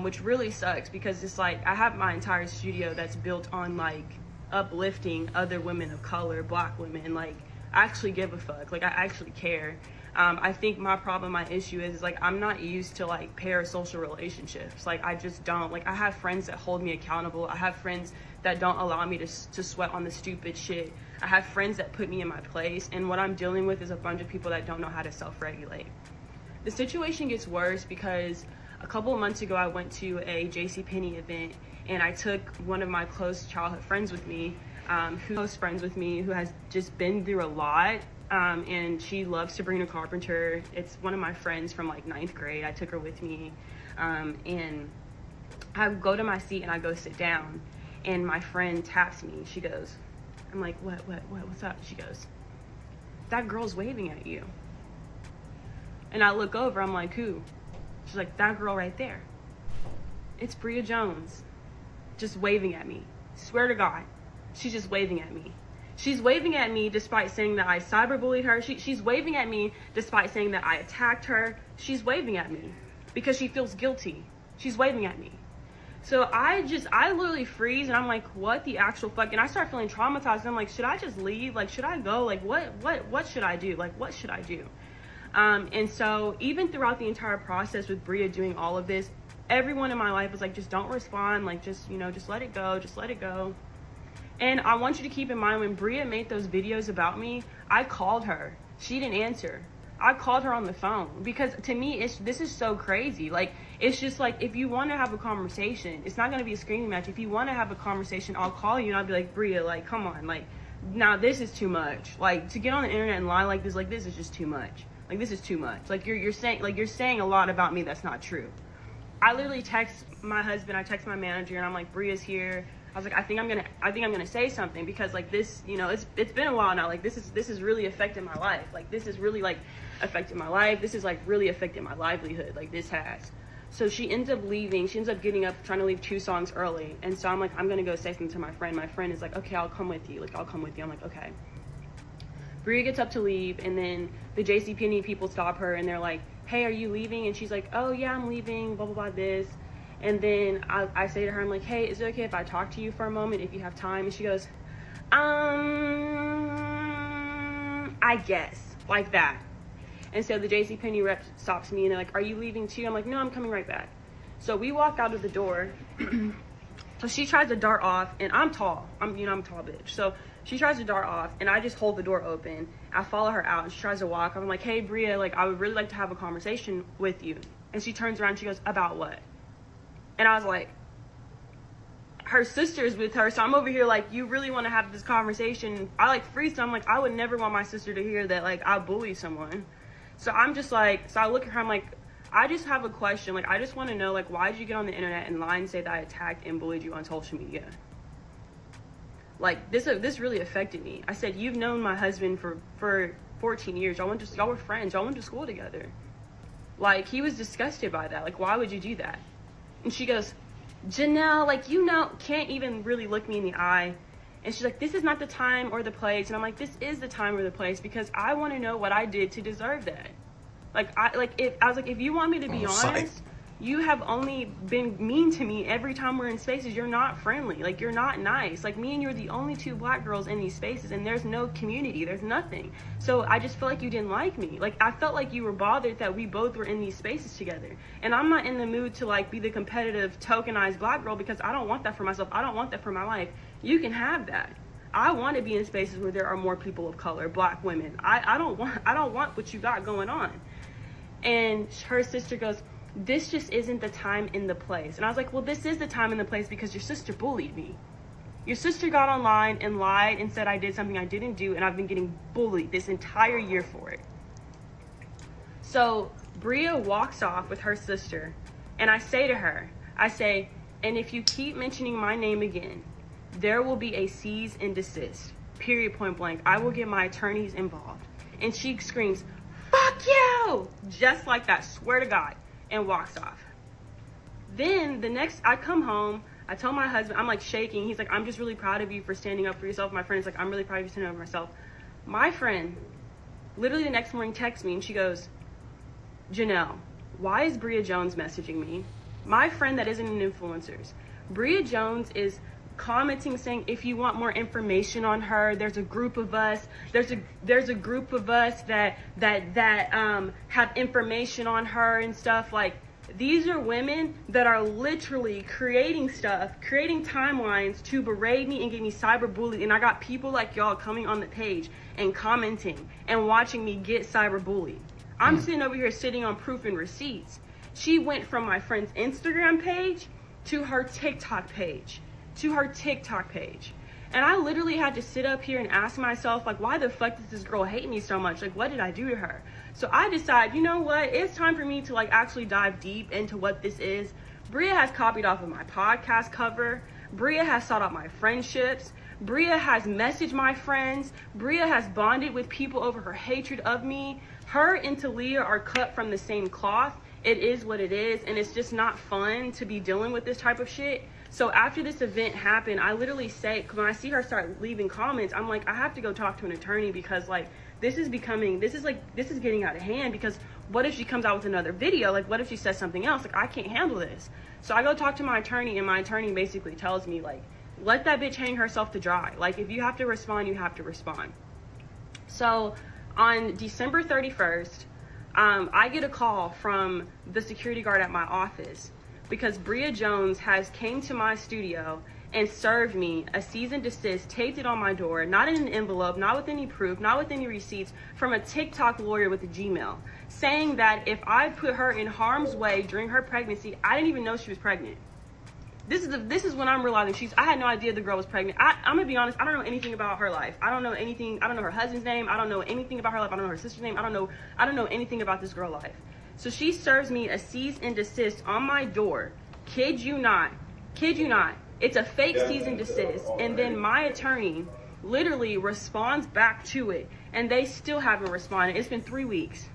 which really sucks because it's like, I have my entire studio that's built on, like, uplifting other women of color, black women. Like, I actually give a fuck. Like, I actually care. I think my problem, my issue is like, I'm not used to like parasocial relationships. Like, I just don't. Like, I have friends that hold me accountable. I have friends that don't allow me to sweat on the stupid shit. I have friends that put me in my place. And what I'm dealing with is a bunch of people that don't know how to self-regulate. The situation gets worse because a couple of months ago, I went to a JCPenney event, and I took one of my close childhood friends with me, who has just been through a lot. And she loves Sabrina Carpenter. It's one of my friends from like 9th grade. I took her with me. And I go to my seat and I go sit down, and my friend taps me. She goes, I'm like, what's up? She goes, that girl's waving at you. And I look over, I'm like, who? She's like, that girl right there. It's Bria Jones, just waving at me. Swear to God, she's just waving at me. She's waving at me despite saying that I cyberbullied her. She's waving at me despite saying that I attacked her. She's waving at me because she feels guilty. She's waving at me. So I literally freeze, and I'm like, what the actual fuck? And I start feeling traumatized. I'm like, should I just leave? Like, should I go? Like, what should I do? Like, what should I do? And so even throughout the entire process with Bria doing all of this, everyone in my life was like, just don't respond. Like, just let it go. Just let it go. And I want you to keep in mind, when Bria made those videos about me, I called her. She didn't answer. I called her on the phone because to me, this is so crazy. Like, it's just like, if you want to have a conversation, it's not going to be a screaming match. If you want to have a conversation, I'll call you and I'll be like, Bria, like, come on. Like, now this is too much. Like, to get on the internet and lie like this is just too much. Like, this is too much. Like, you're saying a lot about me that's not true. I literally text my husband, I text my manager, and I'm like, Bria's here. I was like, I think I'm gonna say something, because like this, it's been a while now. Like, this is really affecting my life. Like, this is really like affecting my life. This is like really affecting my livelihood. Like, this has. So she ends up leaving. She ends up getting up, trying to leave 2 songs early. And so I'm like, I'm gonna go say something to my friend. My friend is like, okay, I'll come with you. Like, I'll come with you. I'm like, okay. Bria gets up to leave, and then the JCPenney people stop her, and they're like, hey, are you leaving? And she's like, oh yeah, I'm leaving, blah, blah, blah, this. And then I say to her, I'm like, hey, is it okay if I talk to you for a moment, if you have time? And she goes, I guess, like that. And so the JCPenney rep stops me, and they're like, are you leaving too? I'm like, no, I'm coming right back. So we walk out of the door. So she tries to dart off, and I'm tall. I'm a tall bitch. So she tries to dart off, and I just hold the door open. I follow her out, and she tries to walk. I'm like, hey, Bria, like, I would really like to have a conversation with you. And she turns around, and she goes, about what? And I was like, her sister's with her. So I'm over here like, you really want to have this conversation? I like freeze. So I'm like, I would never want my sister to hear that, like, I bully someone. So I'm just like, so I look at her, I'm like, I just have a question. Like, I just want to know, like, why did you get on the internet and lie and say that I attacked and bullied you on social media? Like, this really affected me. I said, you've known my husband for 14 years. Y'all were friends. Y'all went to school together. Like, he was disgusted by that. Like, why would you do that? And she goes, Janelle, like, can't even really look me in the eye. And she's like, this is not the time or the place. And I'm like, this is the time or the place, because I want to know what I did to deserve that. If you want me to be honest, you have only been mean to me every time we're in spaces. You're not friendly. Like, you're not nice. Like, me and you're the only 2 black girls in these spaces, and there's no community. There's nothing. So I just feel like you didn't like me. Like, I felt like you were bothered that we both were in these spaces together. And I'm not in the mood to, like, be the competitive, tokenized black girl, because I don't want that for myself. I don't want that for my life. You can have that. I want to be in spaces where there are more people of color, black women. I don't want what you got going on. And her sister goes, this just isn't the time in the place. And I was like, well, this is the time in the place, because your sister bullied me. Your sister got online and lied and said I did something I didn't do, and I've been getting bullied this entire year for it. So Bria walks off with her sister, and I say to her, and if you keep mentioning my name again, there will be a cease and desist, period, point blank. I will get my attorneys involved. And she screams, fuck you, just like that, swear to God, and walks off. Then I come home, I tell my husband, I'm like shaking. He's like, I'm just really proud of you for standing up for yourself. My friend's like, I'm really proud of you for standing up for myself. My friend literally the next morning texts me, and she goes, Janelle, why is Bria Jones messaging me? My friend that isn't an influencer. Bria Jones is commenting saying, if you want more information on her, there's a group of us, there's a group of us that have information on her and stuff. Like, these are women that are literally creating timelines to berate me and get me cyberbullied. And I got people like y'all coming on the page and commenting and watching me get cyberbullied. I'm sitting over here sitting on proof and receipts. She went from my friend's Instagram page to her TikTok page. And I literally had to sit up here and ask myself, like, why the fuck does this girl hate me so much? Like, what did I do to her? So I decided, you know what? It's time for me to, like, actually dive deep into what this is. Bria has copied off of my podcast cover. Bria has sought out my friendships. Bria has messaged my friends. Bria has bonded with people over her hatred of me. Her and Talia are cut from the same cloth. It is what it is, and it's just not fun to be dealing with this type of shit. So after this event happened, I literally say, when I see her start leaving comments, I'm like, I have to go talk to an attorney, because like this is getting out of hand. Because what if she comes out with another video? Like, what if she says something else? Like, I can't handle this. So I go talk to my attorney, and my attorney basically tells me, like, let that bitch hang herself to dry. Like, if you have to respond, you have to respond. So on December 31st, I get a call from the security guard at my office, because Bria Jones has came to my studio and served me a cease and desist, taped it on my door, not in an envelope, not with any proof, not with any receipts, from a TikTok lawyer with a Gmail, saying that if I put her in harm's way during her pregnancy, I didn't even know she was pregnant. This is when I'm realizing I had no idea the girl was pregnant. I'm gonna be honest, I don't know anything about her life. I don't know anything. I don't know her husband's name. I don't know anything about her life. I don't know her sister's name. I don't know anything about this girl's life. So she serves me a cease and desist on my door. Kid you not. It's a fake cease and desist. And then my attorney literally responds back to it, and they still haven't responded. It's been 3 weeks.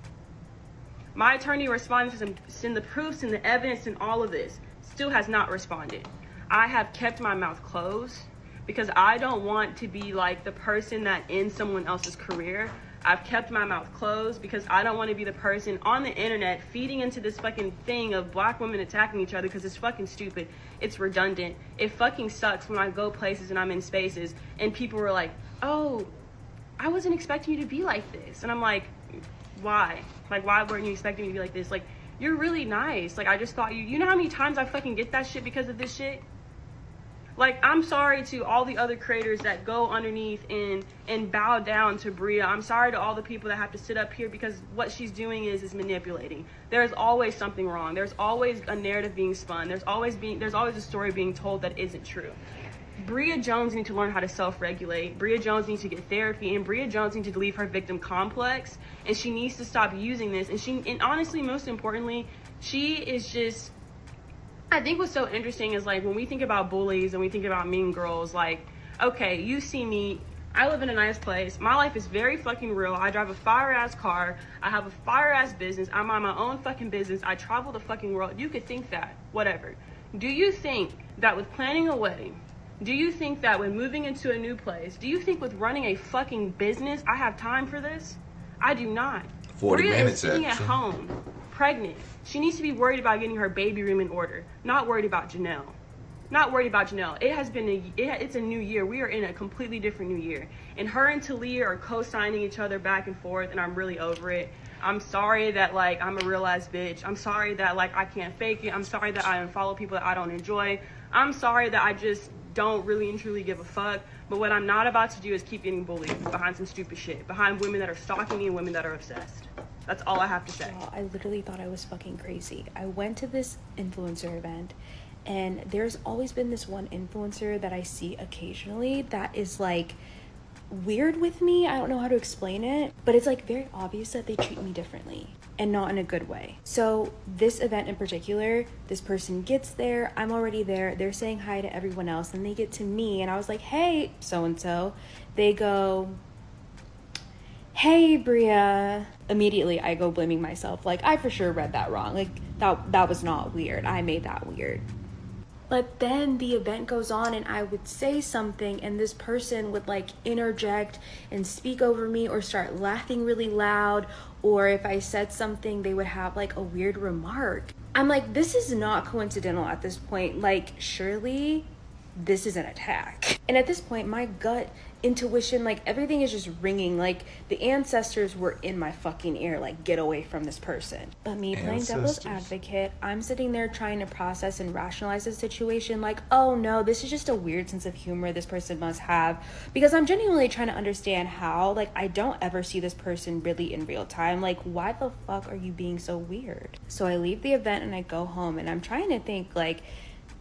My attorney responded to send the proofs and the evidence and all of this. Still has not responded. I have kept my mouth closed because I don't want to be like the person that ends someone else's career. I've kept my mouth closed because I don't want to be the person on the internet feeding into this fucking thing of black women attacking each other, because it's fucking stupid. It's redundant. It fucking sucks when I go places and I'm in spaces and people were like, oh, I wasn't expecting you to be like this. And I'm like, why? Like, why weren't you expecting me to be like this? Like, you're really nice. Like, I just thought you know how many times I fucking get that shit because of this shit? Like, I'm sorry to all the other creators that go underneath and bow down to Bria. I'm sorry to all the people that have to sit up here, because what she's doing is manipulating. There's always something wrong. There's always a narrative being spun. There's always a story being told that isn't true. Bria Jones needs to learn how to self-regulate. Bria Jones needs to get therapy, and Bria Jones needs to leave her victim complex, and she needs to stop using this. And honestly, most importantly, she is just, I think what's so interesting is, like, when we think about bullies and we think about mean girls, like, okay, you see me, I live in a nice place. My life is very fucking real. I drive a fire-ass car. I have a fire-ass business. I'm on my own fucking business. I travel the fucking world. You could think that, whatever. Do you think that with planning a wedding, do you think that when moving into a new place, do you think with running a fucking business, I have time for this? I do not. 40 Bria minutes is sitting at home, pregnant. She needs to be worried about getting her baby room in order, not worried about Janelle. Not worried about Janelle. It has been it's a new year. We are in a completely different new year. And her and Talia are co-signing each other back and forth, and I'm really over it. I'm sorry that, like, I'm a real ass bitch. I'm sorry that, like, I can't fake it. I'm sorry that I unfollow people that I don't enjoy. I'm sorry that I just don't really and truly give a fuck. But what I'm not about to do is keep getting bullied behind some stupid shit, behind women that are stalking me and women that are obsessed. That's all I have to say. I literally thought I was fucking crazy. I went to this influencer event, and there's always been this one influencer that I see occasionally that is, like, weird with me. I don't know how to explain it, but it's, like, very obvious that they treat me differently and not in a good way. So this event in particular, this person gets there, I'm already there, they're saying hi to everyone else, and they get to me, and I was like, hey, so-and-so. They go, hey, Bria. Immediately I go blaming myself, like, I for sure read that wrong, like, that was not weird, I made that weird. But then the event goes on, and I would say something, and this person would, like, interject and speak over me or start laughing really loud, or if I said something, they would have, like, a weird remark. I'm like, this is not coincidental at this point. Like, surely this is an attack. And at this point, my gut intuition, like everything is just ringing, like the ancestors were in my fucking ear, like get away from this person. But me playing devil's advocate, I'm sitting there trying to process and rationalize the situation, like, oh no, this is just a weird sense of humor this person must have, because I'm genuinely trying to understand how, like, I don't ever see this person really in real time. Like, why the fuck are you being so weird? So I leave the event and I go home, and I'm trying to think, like,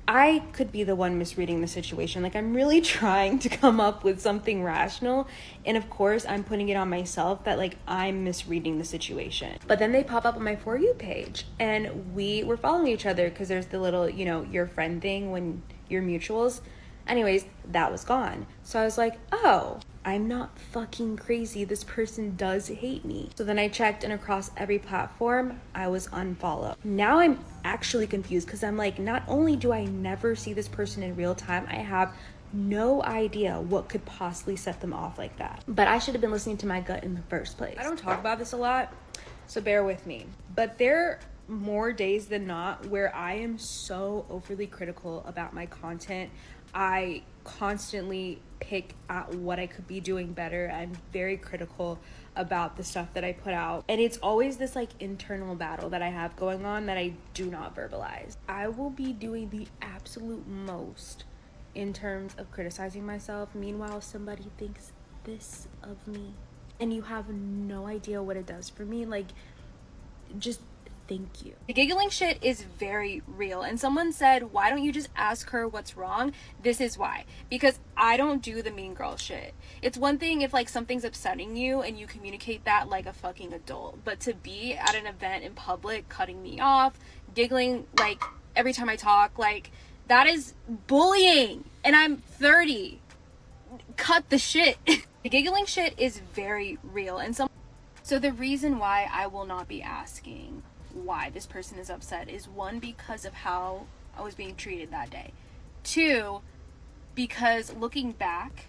I could be the one misreading the situation. Like, I'm really trying to come up with something rational. And of course, I'm putting it on myself that, like, I'm misreading the situation. But then they pop up on my For You page. And we were following each other because there's the little, you know, your friend thing when you're mutuals. Anyways, that was gone. So I was like, oh, I'm not fucking crazy. This person does hate me. So then I checked, and across every platform, I was unfollowed. Now I'm actually confused because I'm like, not only do I never see this person in real time, I have no idea what could possibly set them off like that. But I should have been listening to my gut in the first place. I don't talk about this a lot, so bear with me. But there are more days than not where I am so overly critical about my content. I constantly pick at what I could be doing better. I'm very critical about the stuff that I put out. And it's always this like internal battle that I have going on that I do not verbalize. I will be doing the absolute most in terms of criticizing myself. Meanwhile, somebody thinks this of me. And you have no idea what it does for me. Like, just thank you. The giggling shit is very real. And someone said, why don't you just ask her what's wrong? This is why. Because I don't do the mean girl shit. It's one thing if like something's upsetting you and you communicate that like a fucking adult. But to be at an event in public, cutting me off, giggling like every time I talk, like that is bullying. And I'm 30. Cut the shit. The giggling shit is very real. And so the reason why I will not be asking why this person is upset is, one, because of how I was being treated that day. Two, because looking back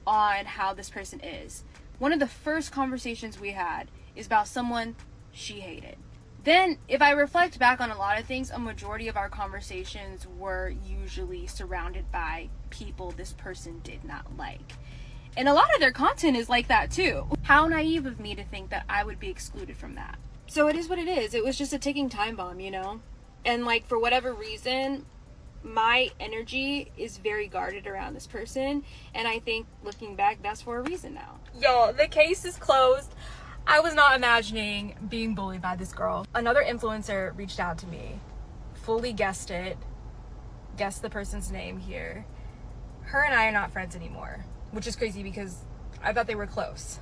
on how this person is, one of the first conversations we had is about someone she hated. Then if I reflect back on a lot of things, a majority of our conversations were usually surrounded by people this person did not like. And a lot of their content is like that too. How naive of me to think that I would be excluded from that. So it is what it is. It was just a ticking time bomb, you know? And like, for whatever reason, my energy is very guarded around this person. And I think looking back, that's for a reason now. Y'all, the case is closed. I was not imagining being bullied by this girl. Another influencer reached out to me, fully guessed it, guessed the person's name here. Her and I are not friends anymore, which is crazy because I thought they were close.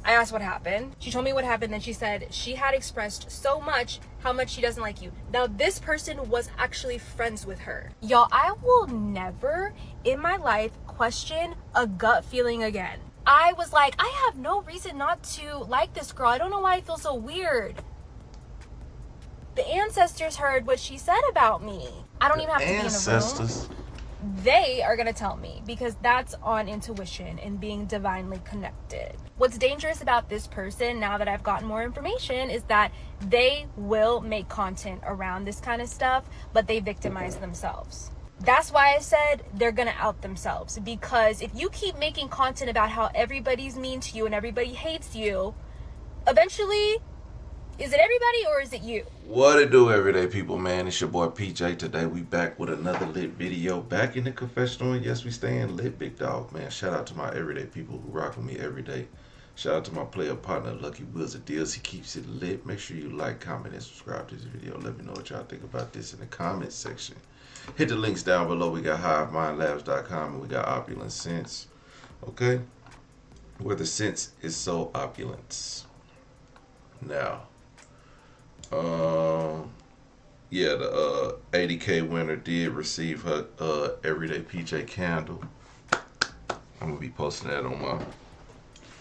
I asked what happened. She told me what happened. Then she said she had expressed so much how much she doesn't like you. Now this person was actually friends with her. Y'all, I will never in my life question a gut feeling again. I was like, I have no reason not to like this girl. I don't know why I feel so weird. The ancestors heard what she said about me. I don't even have to be in the room. They are going to tell me, because that's on intuition and being divinely connected. What's dangerous about this person, now that I've gotten more information, is that they will make content around this kind of stuff, but they victimize themselves. That's why I said they're going to out themselves, because if you keep making content about how everybody's mean to you and everybody hates you, eventually, is it everybody or is it you? What it do, everyday people, man? It's your boy PJ. Today we back with another lit video. Back in the confessional, and yes, we staying lit, big dog, man. Shout out to my everyday people who rock with me every day. Shout out to my player partner, Lucky Wheels of Deals. He keeps it lit. Make sure you like, comment, and subscribe to this video. Let me know what y'all think about this in the comments section. Hit the links down below. We got HiveMindLabs.com and we got Opulence Scents. Okay? Where the scents is so opulent. Now, yeah, the 80K winner did receive her Everyday PJ candle. I'm gonna be posting that on my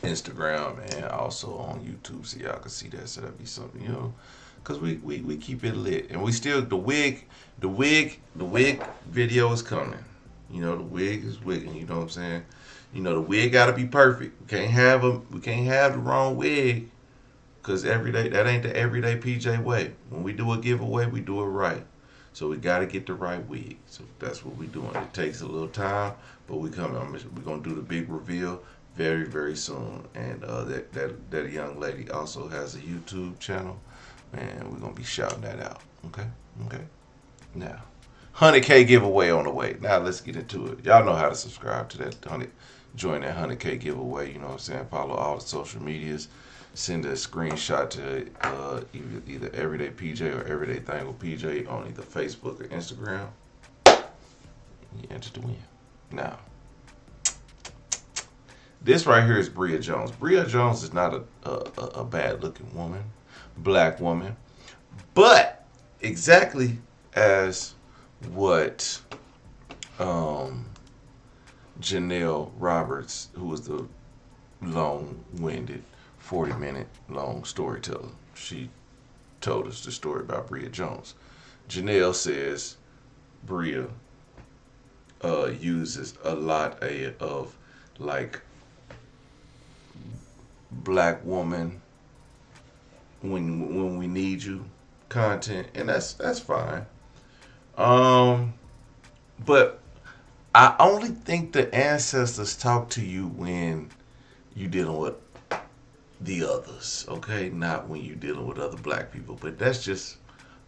Instagram and also on YouTube so y'all can see that. So that'd be something, you know, because we keep it lit. And we still, the wig video is coming. You know, the wig is wigging, you know what I'm saying? You know, the wig gotta be perfect. We can't have the wrong wig. Cause that ain't the everyday PJ way. When we do a giveaway, we do it right. So we got to get the right wig. So that's what we're doing. It takes a little time, but we're going to do the big reveal very, very soon. And that young lady also has a YouTube channel, and we're going to be shouting that out. Okay? Okay? Now, 100K giveaway on the way. Now let's get into it. Y'all know how to subscribe to that 100. Join that 100K giveaway. You know what I'm saying? Follow all the social medias. Send a screenshot to either Everyday PJ or Everyday Thing with PJ on either Facebook or Instagram. You enter to win. Now, this right here is Bria Jones. Bria Jones is not a bad looking woman, black woman, but exactly as what Janelle Roberts, who was the long-winded 40-minute long storyteller, she told us the story about Bria Jones. Janelle says Bria uses a lot of like black woman when we need you content, and that's fine. But I only think the ancestors talk to you when you dealing with the others, okay? Not when you dealing with other black people. But that's just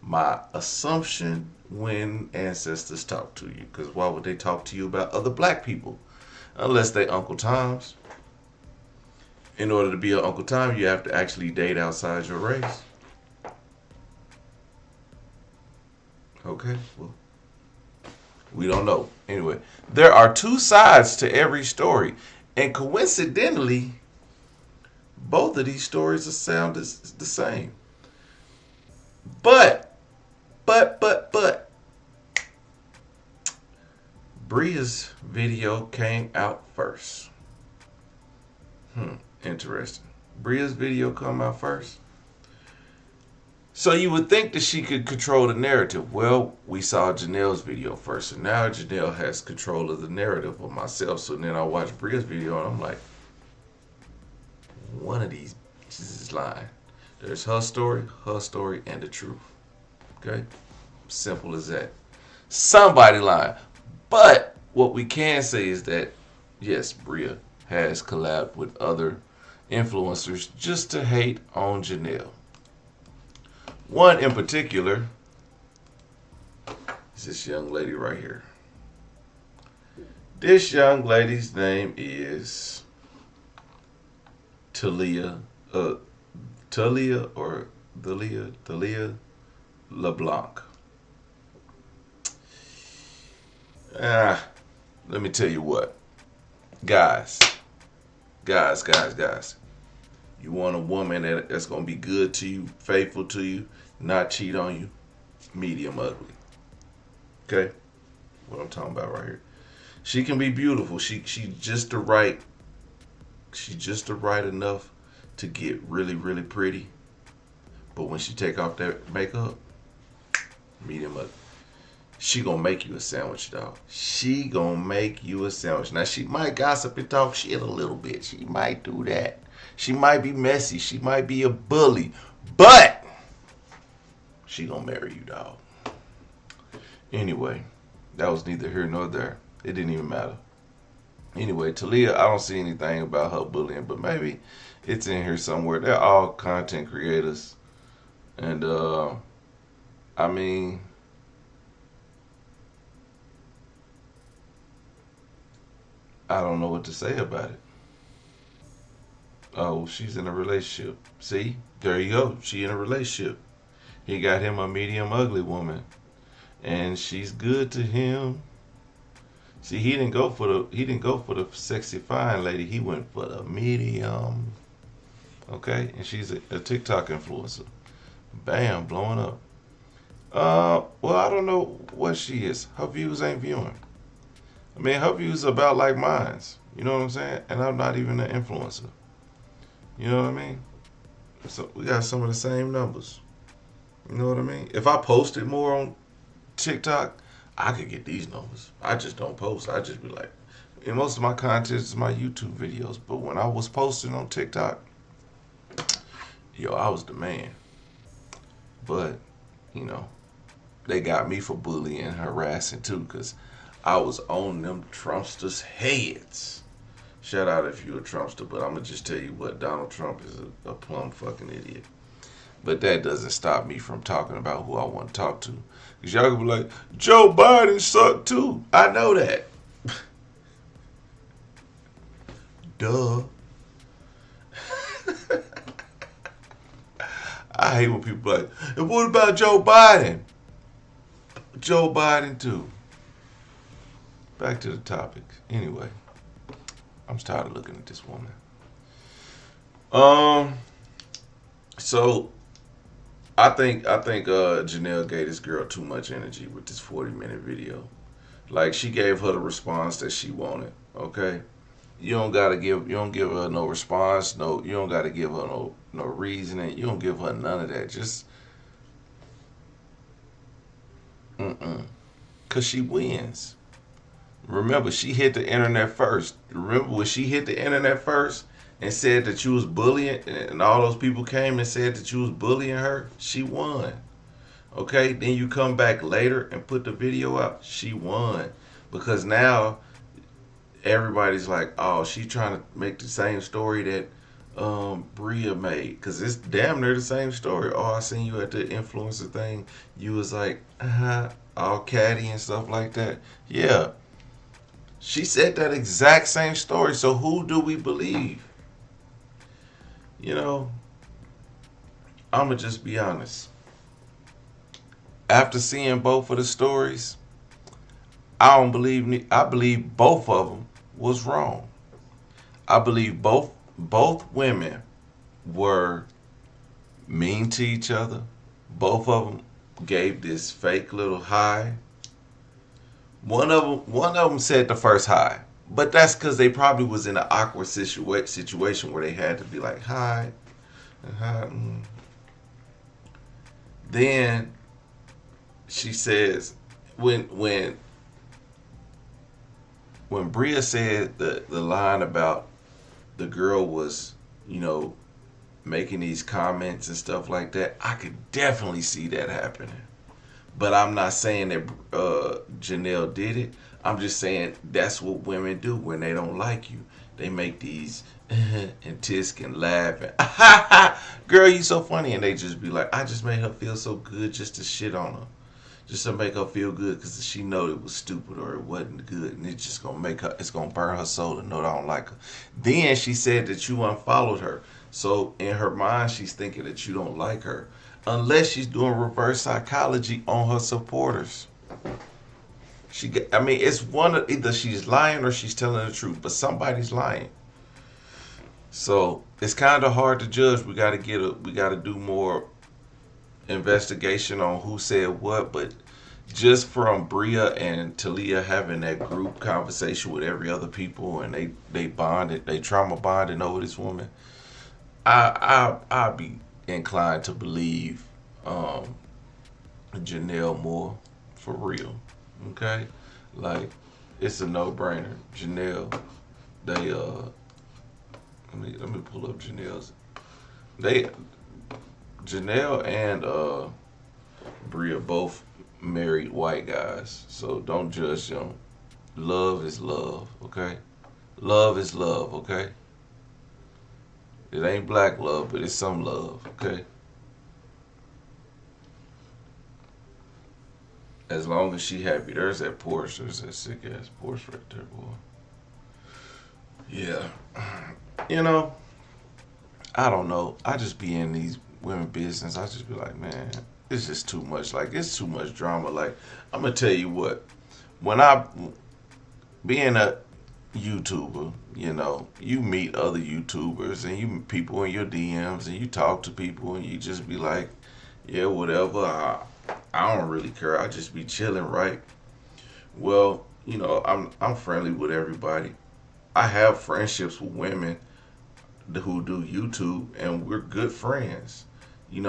my assumption when ancestors talk to you. Because why would they talk to you about other black people? Unless they Uncle Toms. In order to be an Uncle Tom, you have to actually date outside your race. Okay, well, we don't know. Anyway, there are two sides to every story. And coincidentally, both of these stories sound the same. But, Bria's video came out first. Interesting. Bria's video come out first. So you would think that she could control the narrative. Well, we saw Janelle's video first, and now Janelle has control of the narrative of myself. So then I watched Bria's video, and I'm like, one of these is lying. There's her story, and the truth. Okay? Simple as that. Somebody lying. But what we can say is that, yes, Bria has collabed with other influencers just to hate on Janelle. One in particular is this young lady right here. This young lady's name is Talia LeBlanc. Let me tell you what. Guys. You want a woman that's going to be good to you, faithful to you, not cheat on you, medium ugly. Okay? What I'm talking about right here. She can be beautiful. She just the right enough to get really, really pretty. But when she take off that makeup, medium ugly. She gonna make you a sandwich, dog. She gonna make you a sandwich. Now, she might gossip and talk shit a little bit. She might do that. She might be messy. She might be a bully. But she gonna marry you, dog. Anyway, that was neither here nor there. It didn't even matter. Anyway, Talia, I don't see anything about her bullying, but maybe it's in here somewhere. They're all content creators. And, I mean, I don't know what to say about it. Oh, she's in a relationship. See? There you go. She in a relationship. He got him a medium ugly woman. And she's good to him. See, he didn't go for the sexy fine lady. He went for the medium. Okay? And she's a TikTok influencer. Bam, blowing up. Well, I don't know what she is. Her views ain't viewing. I mean, her views are about like mine. You know what I'm saying? And I'm not even an influencer. You know what I mean? So we got some of the same numbers. You know what I mean? If I posted more on TikTok, I could get these numbers. I just don't post. I just be like, and most of my content is my YouTube videos. But when I was posting on TikTok, yo, I was the man. But, you know, they got me for bullying and harassing too, because I was on them Trumpsters' heads. Shout out if you're a Trumpster, but I'm going to just tell you what, Donald Trump is a plumb fucking idiot. But that doesn't stop me from talking about who I want to talk to. Because y'all gonna be like, Joe Biden sucked too. I know that. Duh. I hate when people like, and what about Joe Biden? Joe Biden too. Back to the topic. Anyway, I'm tired of looking at this woman. So I think Janelle gave this girl too much energy with this 40-minute video. Like, she gave her the response that she wanted. Okay, you don't give her no response. No, you don't gotta give her no reasoning. You don't give her none of that. Just cause she wins. Remember, she hit the internet first. Remember when she hit the internet first and said that you was bullying, and all those people came and said that you was bullying her? She won. Okay, then you come back later and put the video out. She won. Because now everybody's like, oh, she trying to make the same story that Bria made. Because it's damn near the same story. Oh, I seen you at the influencer thing. You was like, all catty and stuff like that. Yeah. She said that exact same story. So who do we believe? You know, I'ma just be honest. After seeing both of the stories, I believe both of them was wrong. I believe both women were mean to each other. Both of them gave this fake little hi. One of them said the first hi, but that's because they probably was in an awkward situation where they had to be like hi and hi. Then she says when Bria said the line about the girl was, making these comments and stuff like that, I could definitely see that happening. But I'm not saying that Janelle did it. I'm just saying that's what women do when they don't like you. They make these and tisk and laugh and girl, you so funny, and they just be like, I just made her feel so good just to shit on her, just to make her feel good because she know it was stupid or it wasn't good, and it's just gonna it's gonna burn her soul to know that I don't like her. Then she said that you unfollowed her, so in her mind she's thinking that you don't like her. Unless she's doing reverse psychology on her supporters. It's one of either she's lying or she's telling the truth, but somebody's lying. So it's kind of hard to judge. We got to do more investigation on who said what, but just from Bria and Talia having that group conversation with every other people, and they bonded, they trauma bonded over this woman, I'd be inclined to believe Janelle more, for real. Okay, like, it's a no-brainer. Janelle, they let me pull up Janelle's. Janelle and Bria both married white guys, so don't judge them. Love is love, okay? Love is love, okay? It ain't black love, but it's some love, okay? As long as she happy. There's that Porsche. There's that sick ass Porsche right there, boy. Yeah. I don't know. I just be in these women business. I just be like, man, it's just too much. Like, it's too much drama. Like, I'm gonna tell you what. When being a YouTuber, you meet other YouTubers and you meet people in your DMs and you talk to people and you just be like, yeah, whatever. I don't really care. I just be chilling, right? Well, I'm friendly with everybody. I have friendships with women who do YouTube, and we're good friends. It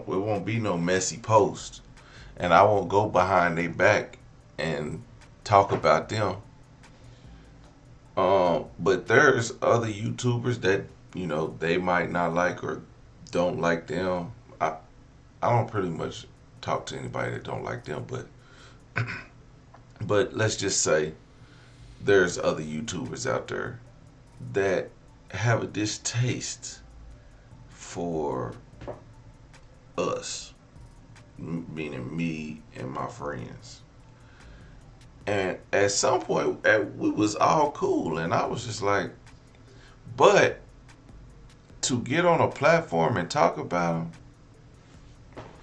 won't be no messy post, and I won't go behind their back and talk about them. But there's other YouTubers that they might not like or don't like them. I don't pretty much talk to anybody that don't like them, but let's just say there's other YouTubers out there that have a distaste for us, meaning me and my friends. And at some point, we was all cool, and I was just like, but to get on a platform and talk about them,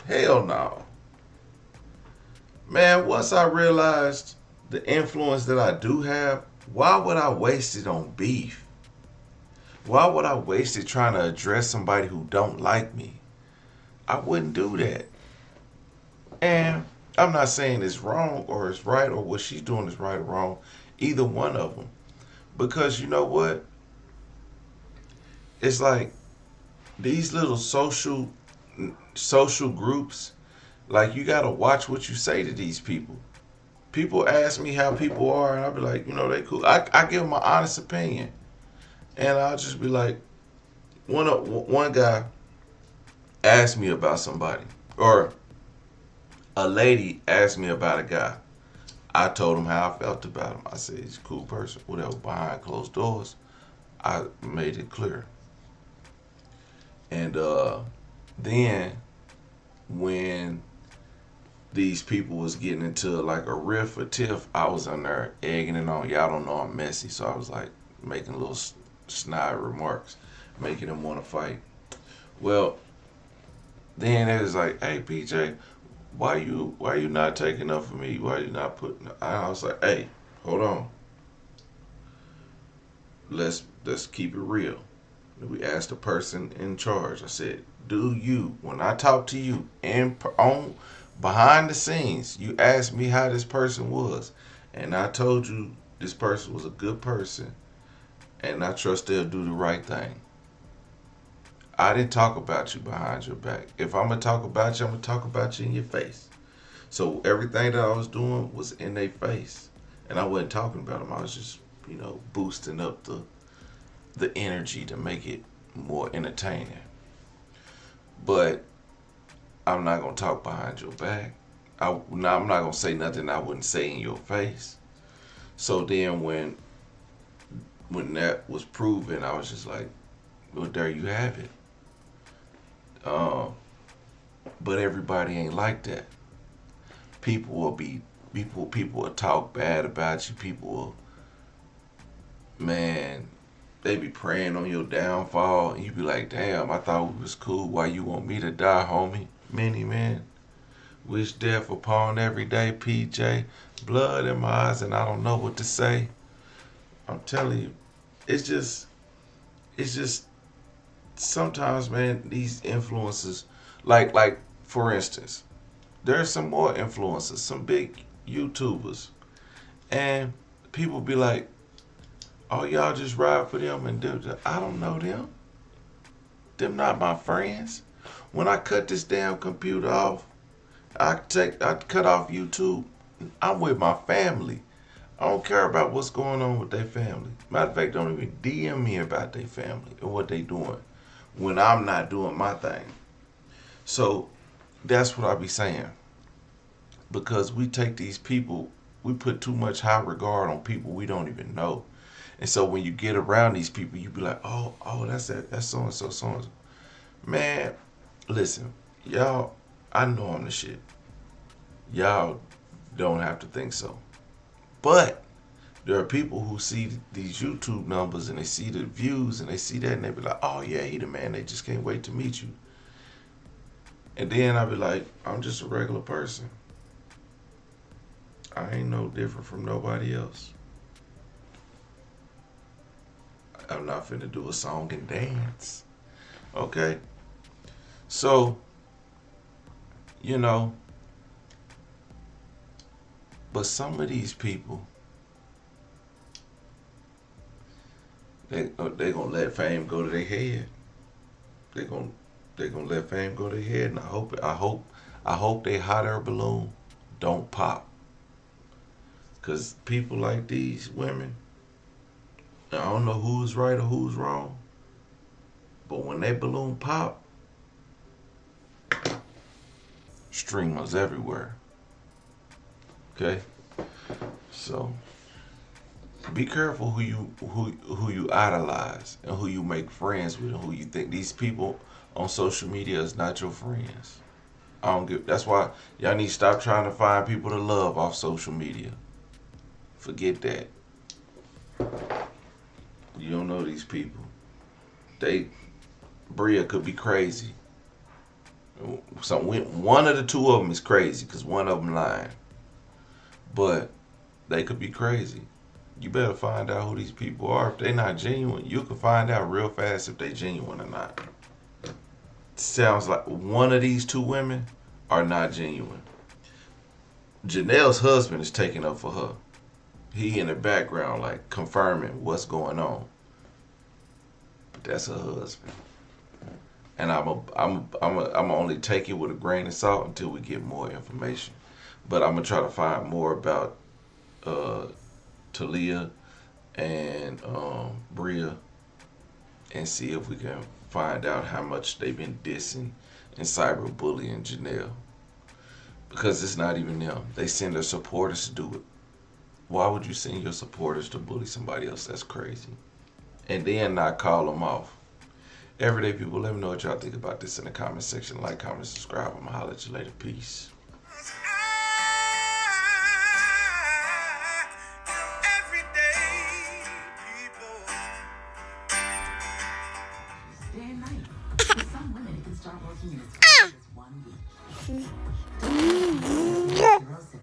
hell no. Man, once I realized the influence that I do have, why would I waste it on beef? Why would I waste it trying to address somebody who don't like me? I wouldn't do that. And I'm not saying it's wrong or it's right or what she's doing is right or wrong. Either one of them. Because you know what? It's like these little social groups, like you gotta watch what you say to these people. People ask me how people are, and I'll be like, they cool. I give them my honest opinion, and I'll just be like, one guy asked me about somebody, or a lady asked me about a guy. I told him how I felt about him. I said he's a cool person, whatever. Behind closed doors, I made it clear. And then when these people was getting into like a riff or tiff, I was in there egging it on. Y'all don't know I'm messy, so I was like making little snide remarks, making them want to fight. Well, then it was like, hey PJ, why you not taking up for me? Why you not putting? I was like, hey, hold on. Let's keep it real. We asked the person in charge. I said, do you, when I talk to you on behind the scenes, you asked me how this person was, and I told you this person was a good person, and I trust they'll do the right thing. I didn't talk about you behind your back. If I'm gonna talk about you, I'm gonna talk about you in your face. So everything that I was doing was in their face, and I wasn't talking about them. I was just, boosting up the energy to make it more entertaining. But I'm not gonna talk behind your back. I'm not gonna say nothing I wouldn't say in your face. So then when that was proven, I was just like, well, there you have it. But everybody ain't like that. People will talk bad about you. People will, man, they be praying on your downfall, and you be like, damn, I thought we was cool. Why you want me to die, homie? Many men wish death upon everyday PJ. Blood in my eyes, and I don't know what to say. I'm telling you, it's just sometimes, man, these influencers, like for instance, there's some more influencers, some big YouTubers, and people be like, oh, y'all just ride for them and do that. I don't know them. Them not my friends. When I cut this damn computer off, I cut off YouTube. I'm with my family. I don't care about what's going on with their family. Matter of fact, don't even DM me about their family and what they doing when I'm not doing my thing. So that's what I be saying. Because we take these people, we put too much high regard on people we don't even know. And so when you get around these people, you be like, oh, that's so and so, so and so. Man, listen, y'all, I know I'm the shit. Y'all don't have to think so. But there are people who see these YouTube numbers and they see the views and they see that and they be like, oh yeah, he the man. They just can't wait to meet you. And then I be like, I'm just a regular person. I ain't no different from nobody else. I'm not finna do a song and dance. Okay? So, but some of these people, they gonna let fame go to their head. They gonna let fame go to their head, and I hope they hot air balloon don't pop. Cause people like these women, I don't know who's right or who's wrong, but when they balloon pop, streamers everywhere. Okay? So be careful who you idolize and who you make friends with and who you think. These people on social media is not your friends. That's why y'all need to stop trying to find people to love off social media. Forget that. You don't know these people. Bria could be crazy. One of the two of them is crazy because one of them lying. But they could be crazy. You better find out who these people are. If they're not genuine, you can find out real fast if they're genuine or not. Sounds like one of these two women are not genuine. Janelle's husband is taking up for her. He in the background, like confirming what's going on. But that's her husband. And I'm only take it with a grain of salt until we get more information. But I'm gonna try to find more about Talia and Bria and see if we can find out how much they've been dissing and cyberbullying Janelle. Because it's not even them. They send their supporters to do it. Why would you send your supporters to bully somebody else? That's crazy. And then not call them off. Everyday people, let me know what y'all think about this in the comment section. Like, comment, subscribe. I'm going to holler at you later. Peace.